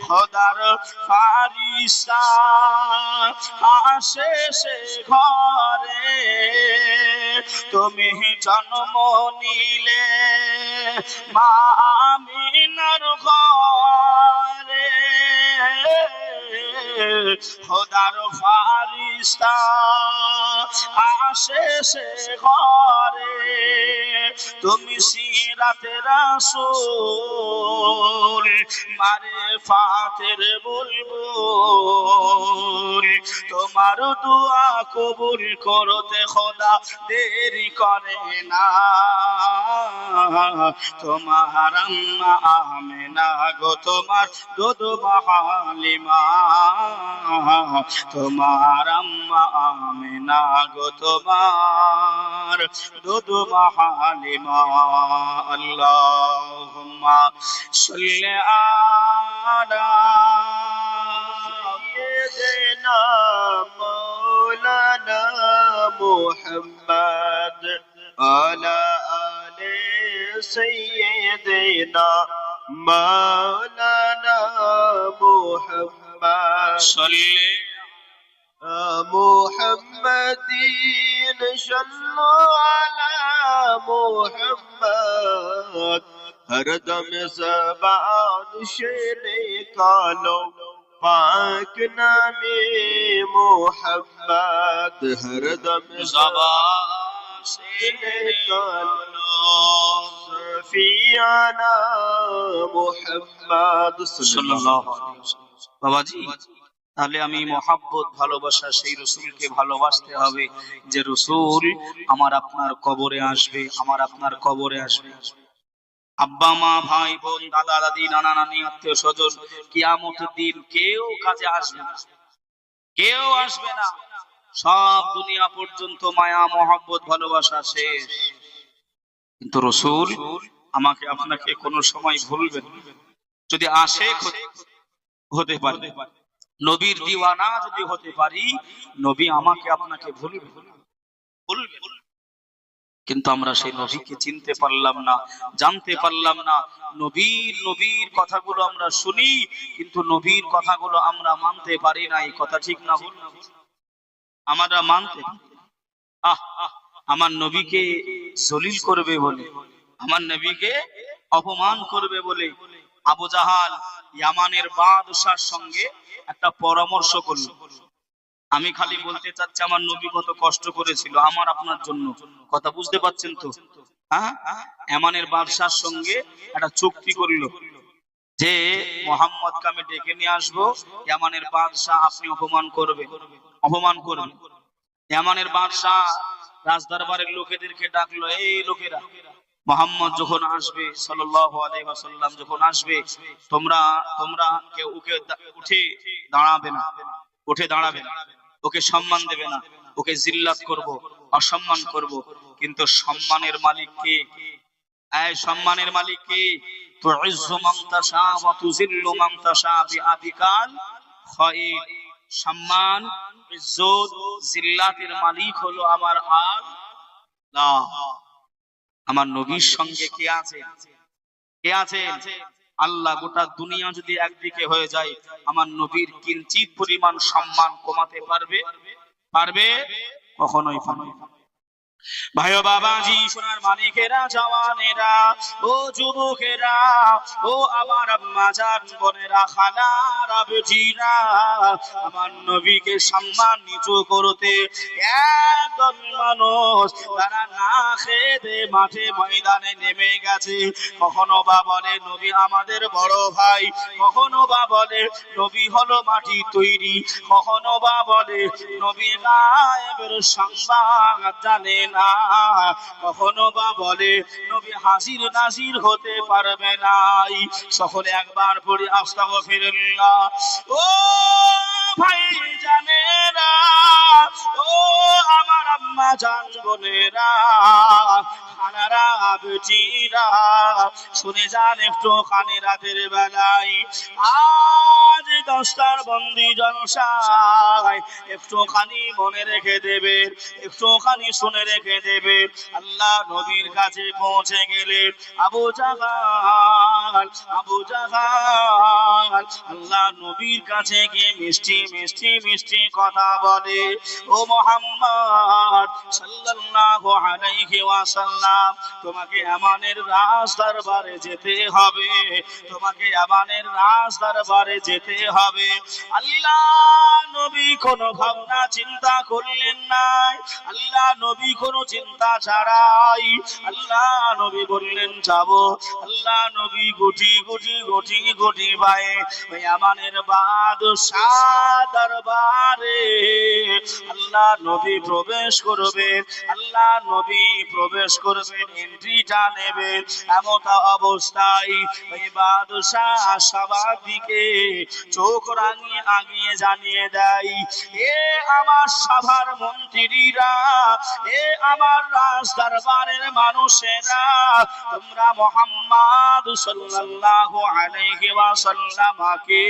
খোদার ফারিস্তা আসে সে ঘরে। তুমি জন্ম নিলে মা আমিনার ঘরে, খোদার ফারিস্তা আসে সে ঘরে। তুমি সিরাতে রাসূল মারিফাতের বুলবুল, তোমার দোয়া কবুল করতে খোদা দেরি করে না, তোমার আম্মা আমেনা গো, তোমার দুধ হালিমা, তোমার আম্মা আমেনা গো, তোমার দুধ হালিমা। আল্লাহুম্মা সাল্লি আলা সাইয়্যিদিনা মাওলানা মুহাম্মদ আলা আলি সাইয়্যিদিনা মাওলানা মুহাম্মদ সাল্লি মুহাম্মাদিন সাল্লু আলা মুহাম্মদ। হরদম জবান সে নিকালো পাক নামে মুহাম্মদ, হরদম জবান সে নিকালো সফিয়ানা মুহাম্মদ সাল্লাল্লাহু আলাইহি ওয়াসাল্লাম। বাবাজি, তাহলে আমি মহাব্বত, ভালোবাসা সেই রসুলকে ভালোবাসতে হবে যে রসুল আমার আপনার কবরে আসবে, আমার আপনার কবরে আসবে। আব্বা মা, ভাই বোন, দাদা দাদি, নানা নানি, আত্মীয় স্বজন, কিয়ামতের দিন কেউ কাজে আসবে না, কেউ আসবে না। সব দুনিয়া পর্যন্ত মায়া মহাব্বত ভালোবাসা শেষ। কিন্তু রসুল আমাকে আপনাকে কোনো সময় ভুলবেন, যদি আসে হতে পারে, নবীর দিওয়ানা যদি হতে পারি, নবী আমাকে আপনাকে ভুলবে বলবে। কিন্তু আমরা সেই নবীকে চিনতে পারলাম না, জানতে পারলাম না। নবীর কথাগুলো আমরা শুনি, কিন্তু নবীর কথাগুলো আমরা মানতে পারি না। এই কথা ঠিক না ভুল? আমরা মানতে আমার নবীকে জলিল করবে বলে, আমার নবীকে অপমান করবে বলে আবু জাহাল ইয়ামানের বাদশার সঙ্গে একটা পরামর্শ করল। আমি খালি বলতে চাচ্ছি আমার নবী কত কষ্ট করেছিল আমার আপনার জন্য। কথা বুঝতে পারছেন তো? হ্যাঁ, ইয়ামানের বাদশার সঙ্গে একটা চুক্তি করলো যে মুহাম্মদকে আমি ডেকে নিয়ে আসবো, ইয়ামানের বাদশা আপনি অপমান করবেন। ইয়ামানের বাদশা রাজদরবারের লোকেদেরকে ডাকলো, এই লোকেরা, মুহাম্মদ যখন আসবে সাল্লাল্লাহু আলাইহি ওয়াসাল্লাম যখন আসবে, তোমরা কেউ ওকে উঠে দাঁড়াবে না, ওকে সম্মান দেবে না, ওকে জিল্লাত করব, অসম্মান করব। কিন্তু সম্মানের মালিক কে? এই সম্মানের মালিক কে? তুইজ্জু মান তাশা ওয়া তুযিল্লু মান তাশা বিআদিকাল খায়র। সম্মান, ইজ্জত, জিল্লাতের মালিক হলো আমার আল্লাহ। আমার নবীর সঙ্গে কে আছে? আল্লাহ। গোটা দুনিয়া যদি একদিকে হয়ে যায়, আমার নবীর কিঞ্চিত পরিমাণ সম্মান কমাতে পারবে? কখনোই পারবে না। ভাই ও বাবাজি, সোনার মানিকেরা, জওয়ানেরা, ও যুবকেরা, ও আমার আম্মা জান বোনেরা, খালারা, বেটিরা, আমার নবীকে সম্মান নিচু করতে একদল মানুষ তারা না খেয়ে মাঠে ময়দানে নেমে গেছে। কখনো বা বলে নবী আমাদের বড় ভাই, কখনো বা বলে নবী হলো মাটি তৈরি, কখনো বা বলে নবী গায়েবের সংবাদ জানেন না, কখনো বা বলে নবী হাজির নাজির হতে পারবে না। সকলে একবার পড়ি আস্তাগফিরুল্লাহ। ও ভাই জানেরা, ও আমার আম্মা জান বোনেরা, খালারা, বেটিরা, শুনে যান একটু খানি রাতের বেলায় আজ দস্তার বন্দি জলসায় একটুখানি মনে রেখে দেবেন, একটুখানি শুনে রেখে দেবেন। আল্লাহ নবীর কাছে পৌঁছে গেলেন আবু জাহাল আল্লাহ নবীর কাছে গিয়ে মিষ্টি কথা বলে, ও মুহাম্মদ সাল্লাল্লাহু আলাইহি ওয়াসাল্লাম, তোমাকে ইয়ামানের রাজ দরবারে যেতে হবে, তোমাকে ইয়ামানের রাজ দরবারে যেতে হবে। আল্লাহ নবী কোনো ভাবনা চিন্তা করলেন না, আল্লাহ নবী কোনো চিন্তা ছাড়াই আল্লাহ নবী বললেন যাব। আল্লাহ নবী গুটি পায়ে ওই ইয়ামানের বাদশাহ দরবারে আল্লাহ নবী প্রবেশ করবেন, আল্লাহ নবী প্রবেশ করবেন, এন্ট্রিটা নেবেন। এমন অবস্থায় ওই বাদশাহ সবার দিকে চোখ রাঙিয়ে আগিয়ে জানিয়ে দেয়, এ আমার সভার মন্ত্রীরা, এ আমার রাজ দরবারের মানুষেরা, তোমরা মুহাম্মদ সাল্লাল্লাহু আলাইহি ওয়াসাল্লামকে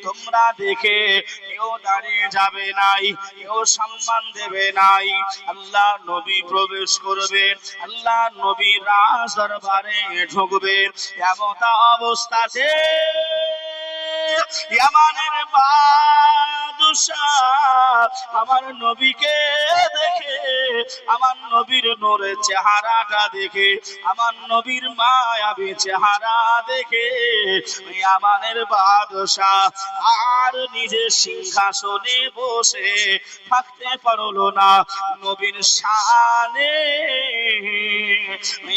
তোমরা দেখে কেউ দাঁড়িয়ে যাবে নাই, কেউ সম্মান দেবে নাই। আল্লাহ নবী প্রবেশ করবেন, আল্লাহ নবী রাজ দরবারে ঢুকবেন। এমন অবস্থাতে ইয়ামানের বাদশাহ আমার নবীকে দেখে, আমার নবীর নূরের চেহারাটা দেখে, আমার নবীর মায়াবী চেহারা দেখে ইয়ামানের বাদশাহ আর নিজের সিংহাসনে বসে থাকতে পারলো না। নবীর শানে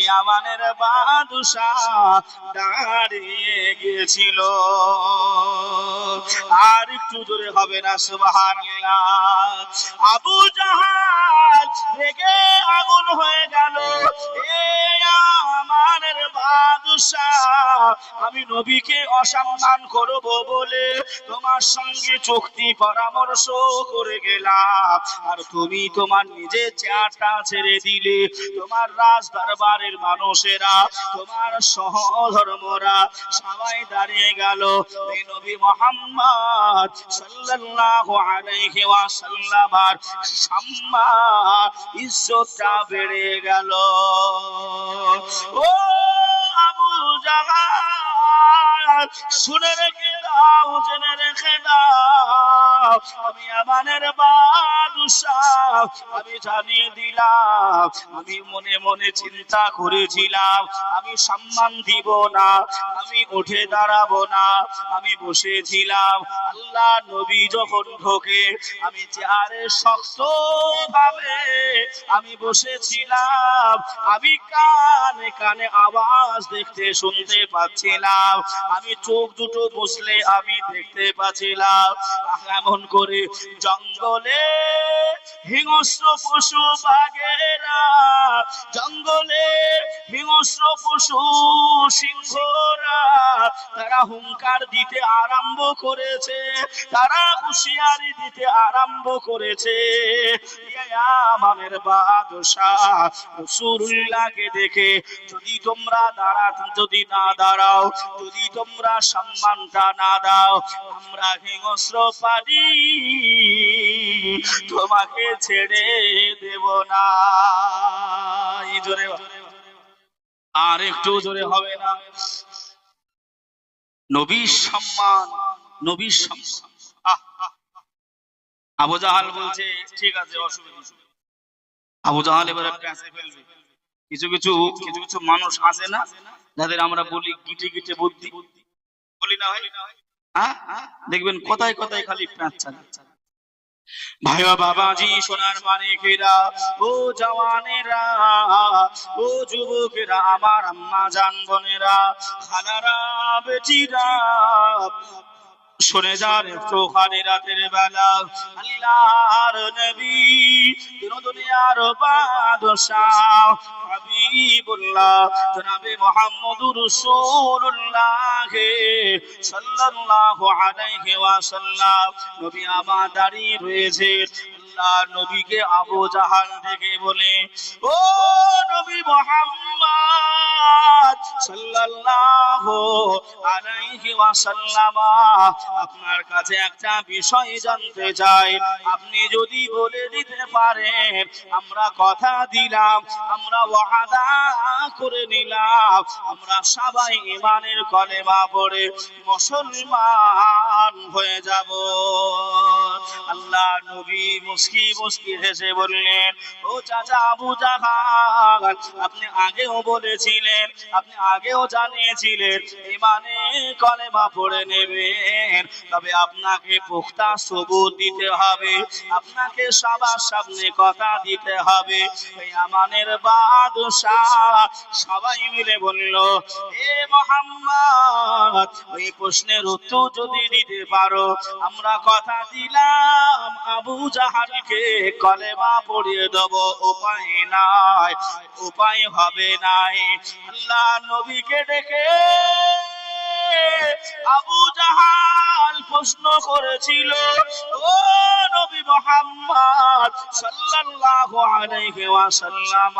ইয়ামানের বাদশাহ দাঁড়িয়ে গিয়েছিল। আর একটু জোরে হবে না সুবহানাল্লাহ। আবু জাহাল রেগে আগুন হয়ে গেল, এ আমানের বাদশাহ বাদশাহ আমি নবীকে অসম্মান করব বলে তোমার সঙ্গে চুক্তি পরামর্শ করে গেলাম, আর তুমি তোমার নিজের চেয়ারটা ছেড়ে দিলে। তোমার রাজ দরবারের মানুষেরা, তোমার সহধর্মরা সবাই দাঁড়িয়ে গেল। এই নবী মুহাম্মদ সাল্লাল্লাহু আলাইহি ওয়াসাল্লামের সম্মান ইজ্জতটা বেড়ে গেল। ও আবু জাহাল, শুনে রেখে দাও, জেনে রেখে দাও, আমি আমানের বাদশাহ, আমি জানিয়ে দিলাম। আমি মনে মনে চিন্তা করেছিলাম আমি সম্মান দিব না, আমি উঠে দাঁড়াবো না, আমি বসেছিলাম। আল্লাহ নবী যখন ঢোকে আমি চেয়ারে শক্ত ভাবে আমি বসেছিলাম। আমি কানে কানে আওয়াজ দেখতে শুনতে পাচ্ছিলাম, আমি চোখ দুটো বসলে আমি দেখতে পাচ্ছিলাম। এমন করে জঙ্গলে হিংস্র পশু বাঘেরা, জঙ্গলে হিংস্র পশু সিংহরা তারা হুঙ্কার দিতে আরম্ভ করেছে, তারা হুঁশিয়ারি দিতে আরম্ভ করেছে। আমাদের বাদশাহ রাসূলুল্লাহকে দেখে যদি তোমরা যদি না দাঁড়াও, যদি তোমরা সম্মানটা না দাও, আমরা হিংস্র প্রাণী তোমাকে ছেড়ে দেব না। এই জোরে আর একটু জোরে হবে না? নবীর সম্মান, নবীর সম্মান। আবু জাহাল বলছে ঠিক আছে, অসুবিধা নেই। আবু জাহাল এবারে প্যাঁচে ফেলবে। কিছু কিছু কিছু কিছু মানুষ আছে না, যাদের আমরা বলি গিটে গিটে বুদ্ধি, বলি না হয়? হ্যাঁ, দেখবেন কথায় কথায় খালি প্যাঁচ চালাচ্ছে। ভাইয়া বাবাজি, সোনার মানিকেরা, ও জওয়ানেরা, ও যুবকেরা, আমার আম্মা জান বোনেরা, খালারা, বেটিরা, শুনে যান একটু খালি রাতের বেলা আল্লাহর নবী দুনিয়ার বাদশাহ হাবিবুল্লাহ জনাবে মুহাম্মদুর রাসূলুল্লাহ সাল্লাল্লাহু আলাইহি ওয়াসাল্লাম নবী আমার দাঁড়িয়ে রয়েছে। আল্লাহ নবীকে আবু জাহাল ডেকে বলে, ও নবী মুহাম্মদ সাল্লাল্লাহু আলাইহি ওয়াসাল্লাম, আপনার কাছে একটা বিষয় জানতে চাই। আপনি যদি বলে দিতে পারেন, আমরা কথা দিলাম, আমরা ওয়াদা করে নিলাম, আমরা সবাই ঈমানের কলেমা পড়ে মুসলমান হয়ে যাব। আল্লাহ নবী মুস্কি মুস্কি হেসে বললেন, ও চাচা আবু জাহাল, আপনি আগেও বলেছিলেন, আপনি আগেও জানিয়েছিলেন ঈমানের কলেমা পড়ে নেবেন, তবে আপনাকে পুখতা সবুত দিতে হবে, আপনাকে সবার সামনে কথা দিতে হবে। এই আমানের বাদশাহ সবাই মিলে বলল, এ মুহাম্মদ, ওই প্রশ্নের উত্তর যদি দিতে পারো, আমরা কথা দিলাম আবু জাহালকে কলেমা পড়িয়ে দেব। উপায় নাই, উপায় হবে নাই। আল্লাহ নবীকে ডেকে আবু জাহাল প্রশ্ন করেছিল, ও নবী মুহাম্মদ সাল্লাল্লাহু আলাইহি ওয়াসাল্লাম,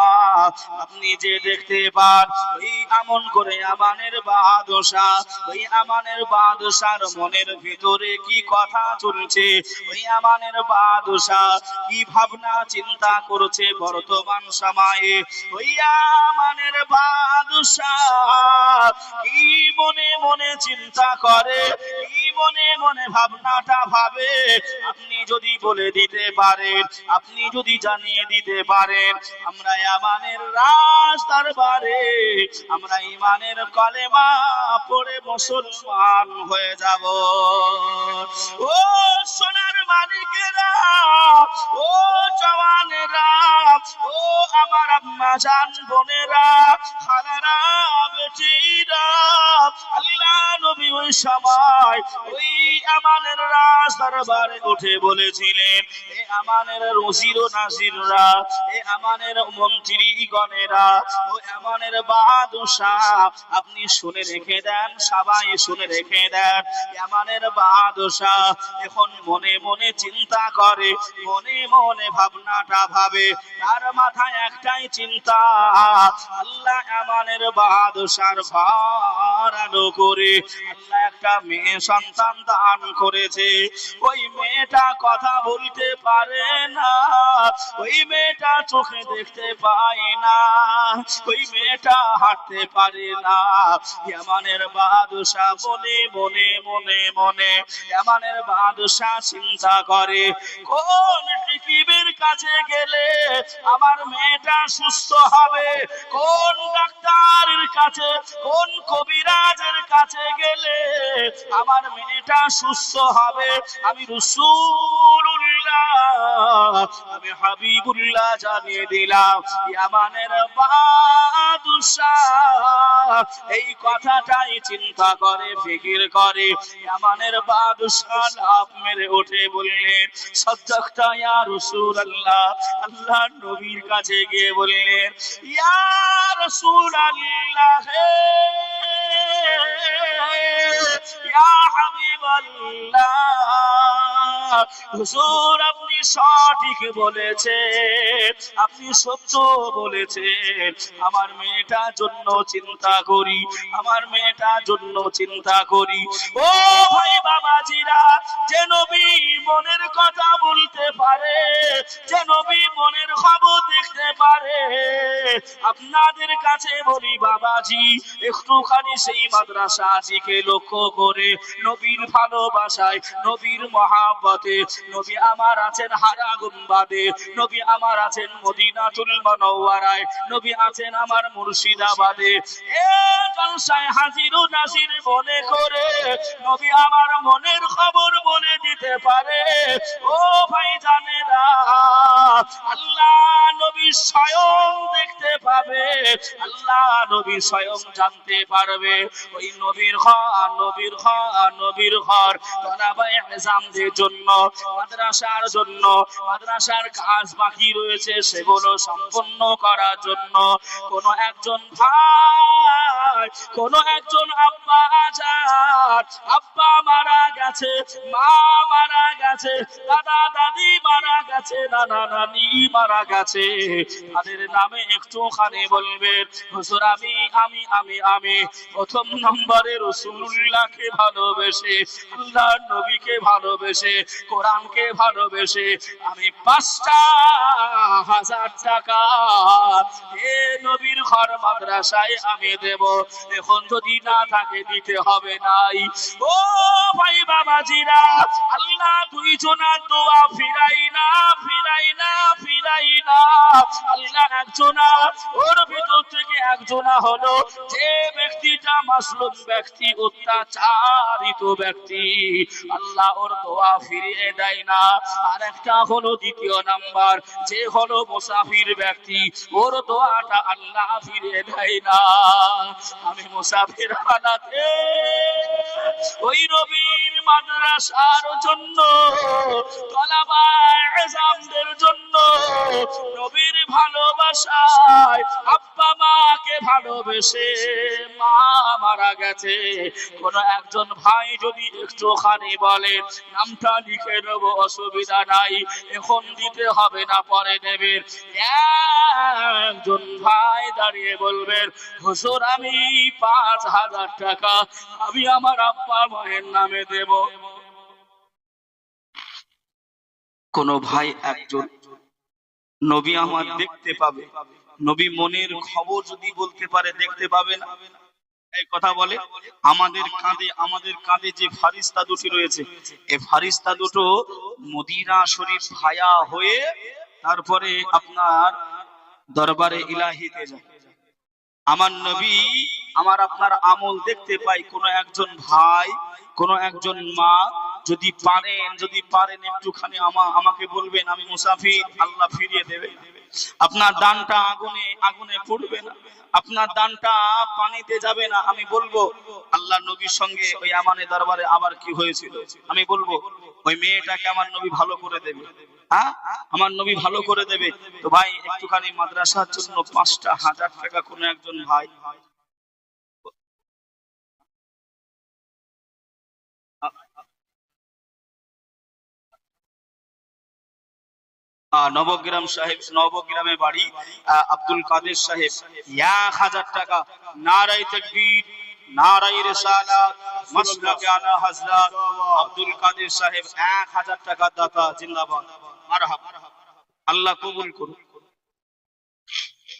আপনি যে দেখতে পান ওই আমন করে আমানের বাদশাহ, ওই আমানের বাদশার মনের ভিতরে কি কথা চলছে, ওই আমানের বাদশাহ কি ভাবনা চিন্তা করছে বর্তমান সময়ে, ওই আমানের বাদশাহ কি মনে মনে চিন্তা করে, কি মনে মনে ভাবনাটা ভাবে, আপনি যদি বলে দিতে পারেন, আপনি যদি জানিয়ে দিতে পারেন, আমরা আমানের রাজ দরবারে আমরা ঈমানের কলেমা পড়ে মুসলমান হয়ে যাব। ও সোনার মানিকেরা, ও জওয়ানেরা, ও আমার আম্মা জান বোনেরা, খালারা, বেটিরা, আল্লাহ নবী ওই সময় ওই আমানের রাজ দরবারে উঠে বলেছিলেন, এ আমানের ওজির ও নাজিররা, এ আমানের মন্ত্রী গণেরা, ও আমানের বাদশাহ, আপনি শুনে রেখে দেন, সবাই শুনে রেখে দেন। আমানের বাদশাহ এখন মনে মনে চিন্তা করে, মনে মনে ভাবনাটা ভাবে, তার মাথায় একটাই চিন্তা, আল্লাহ আমানের বাদশার ঘর আলো করে আল্লাহ একটা মেয়ে সন্তান দান করেছে। ওই মেয়েটা কথা বলতে পারে না, ওই মেয়েটা চোখে দেখতে পায় না, ওই মেয়েটা হাঁটতে পারে না। ইয়ামানের বাদশা মনে মনে মনে মনে ইয়ামানের বাদশা চিন্তা করে, কোন হাকিমের কাছে গেলে আমার মেয়েটা সুস্থ হবে, কোন ডাক্তারের কাছে, কোন কবিরাজের কাছে গেলে আমার মেয়েটা সুস্থ হবে। আমি রাসূলুল্লাহ, আমি হাবিবুল্লাহ জানিয়ে দিলাম। ইয়ামানের বাদশা এই কথাটাই চিন্তা করে, ফিকির করে। ইয়ামানের বাদশা লাফ মেরে উঠে বললেন, সাদাকতা ইয়া রাসূলুল্লাহ, আল্লাহর নবীর কাছে গিয়ে বললেন, ইয়া রাসূলুল্লাহ, ইয়া হাবিবাল্লাহ, হুজুর আপনি সঠিক বলেছেন, আপনি সত্য বলেছেন। আমার মেয়েটার জন্য চিন্তা করি, আমার মেয়েটার জন্য চিন্তা করি। ও ভাই বাবাজিরা, যে নবী মনের কথা বলতে পারে, যে নবী মনের খবর দেখতে পারে, আপনাদের কাছে বলি বাবাজি, একটুখানি সেই মাদ্রাসাটিকে লক্ষ্য করে নবীর ভালোবাসায়, নবীর মহাব্বতে, নবী আমার আছেন হারা গুম্বাদে, নবী আমার আছেন মদিনাতুল মুনাওয়ারায়, নবী আছেন আমার মুর্শিদাবাদে। এ জলসায় হাজির ও নাজির মনে করে নবী আমার মনের খবর বলে দিতে পারে। ও ভাই জানেরা, আল্লাহ নবী স্বয়ং দেখতে পাবে, আল্লাহ নবী স্বয়ং জানতে পারবে। ওই নবীর ঘর, নবীর ঘর, নবীর ঘর তলাবায়ে ইলজামদের জন্য, মাদ্রাসার জন্য, মাদ্রাসার কাজ বাকি রয়েছে সেগুলো সম্পন্ন করার জন্য কোন একজন ভাই, কোন একজন আব্বা আজান, আব্বা মারা গেছে, মা মারা গেছে, দাদা দাদি মারা গেছে, নানা নানি মারা গেছে, তাদের নামে একটুখানি বলবেন, হুজুর আমি আমি আমি আমি প্রথম নম্বরে রাসূলুল্লাহকে ভালোবেসে, আল্লাহর নবীকে ভালোবেসে, কোরআনকে ভালোবেসে আমি ৫,০০০ টাকা এ নবীর ঘর মাদ্রাসায় আমি দেব। এখন যদি না থাকে দিতে হবে নাই। ও ভাই বাবাজিরা, আল্লাহ দুইজনার দোয়া ফিরাই না, ফিরাই না, ফিরাই না। আল্লাহ একজনা, ওর ভিতর থেকে একজনা হলো যে ব্যক্তিটা মাসলুম ব্যক্তি, অত্যাচারিত ব্যক্তি, আল্লাহ ওর দোয়া ফিরিয়ে দেয় না। আর একটা হলো দ্বিতীয় নাম্বার, যে হলো মুসাফির ব্যক্তি, ওর দোয়াটা আল্লাহ ফিরিয়ে দেয় না। আমি মুসাফির বানাতে ওই নবীর মাদ্রাসার জন্য, তলাবায়ে ইলজামদের জন্য, নবীর ভালোবাসায় আব্বা মাকে ভালোবেসে মা মারা গেছে, কোন একজন ভাই যদি একটুখানি বলেন নামটা লিখে নেব, অসুবিধা নাই, এখন দিতে হবে না, পরে নেবেন। একজন ভাই দাঁড়িয়ে বলবেন, হুজুর আমি ৫,০০০ টাকা আমি আমার আব্বা মায়ের নামে দেব। কোন ভাই একজন, নবী আমার দেখতে পাবে, নবী মনের খবর যদি বলতে পারে দেখতে পাবে না। এই কথা বলে আমাদের কাঁধে যে ফারিস্তা দুটি রয়েছে, এই ফারিস্তা দুটো মদিনা শরীফ ভায়া হয়ে তারপরে আপনার দরবারে ইলাহিতে যায়। আমার নবী আমার আপনার আমল দেখতে পাই, কোন একজন ভাই, কোন একজন মা, যদি পারেন একটুখানি আমাকে বলবেন, আমি মুসাফির, আল্লাহ ফিরিয়ে দেবে। আপনার দানটা আগুনে পড়বে না, আপনার দানটা পানিতে যাবে না। আমি বলবো আল্লাহ নবীর সঙ্গে ওই আমানের দরবারে আবার কি হয়েছিল, আমি বলবো ওই মেয়েটাকে আমার নবী ভালো করে দেবে। হ্যাঁ, আমার নবী ভালো করে দেবে। তো ভাই একটুখানি মাদ্রাসার জন্য 5,000 টাকা কোন একজন ভাই, নবগ্রামে বাড়ি, আব্দুল কাদের সাহেব 1000 টাকা। নারায়ে তাকবীর, নারায়ে রিসালাত, মাসলাকে আলা হযরত আব্দুল কাদের সাহেব 1000 টাকা দাতা, জিন্দাবাদ, মারহাবা। আল্লাহ কবুল করুন।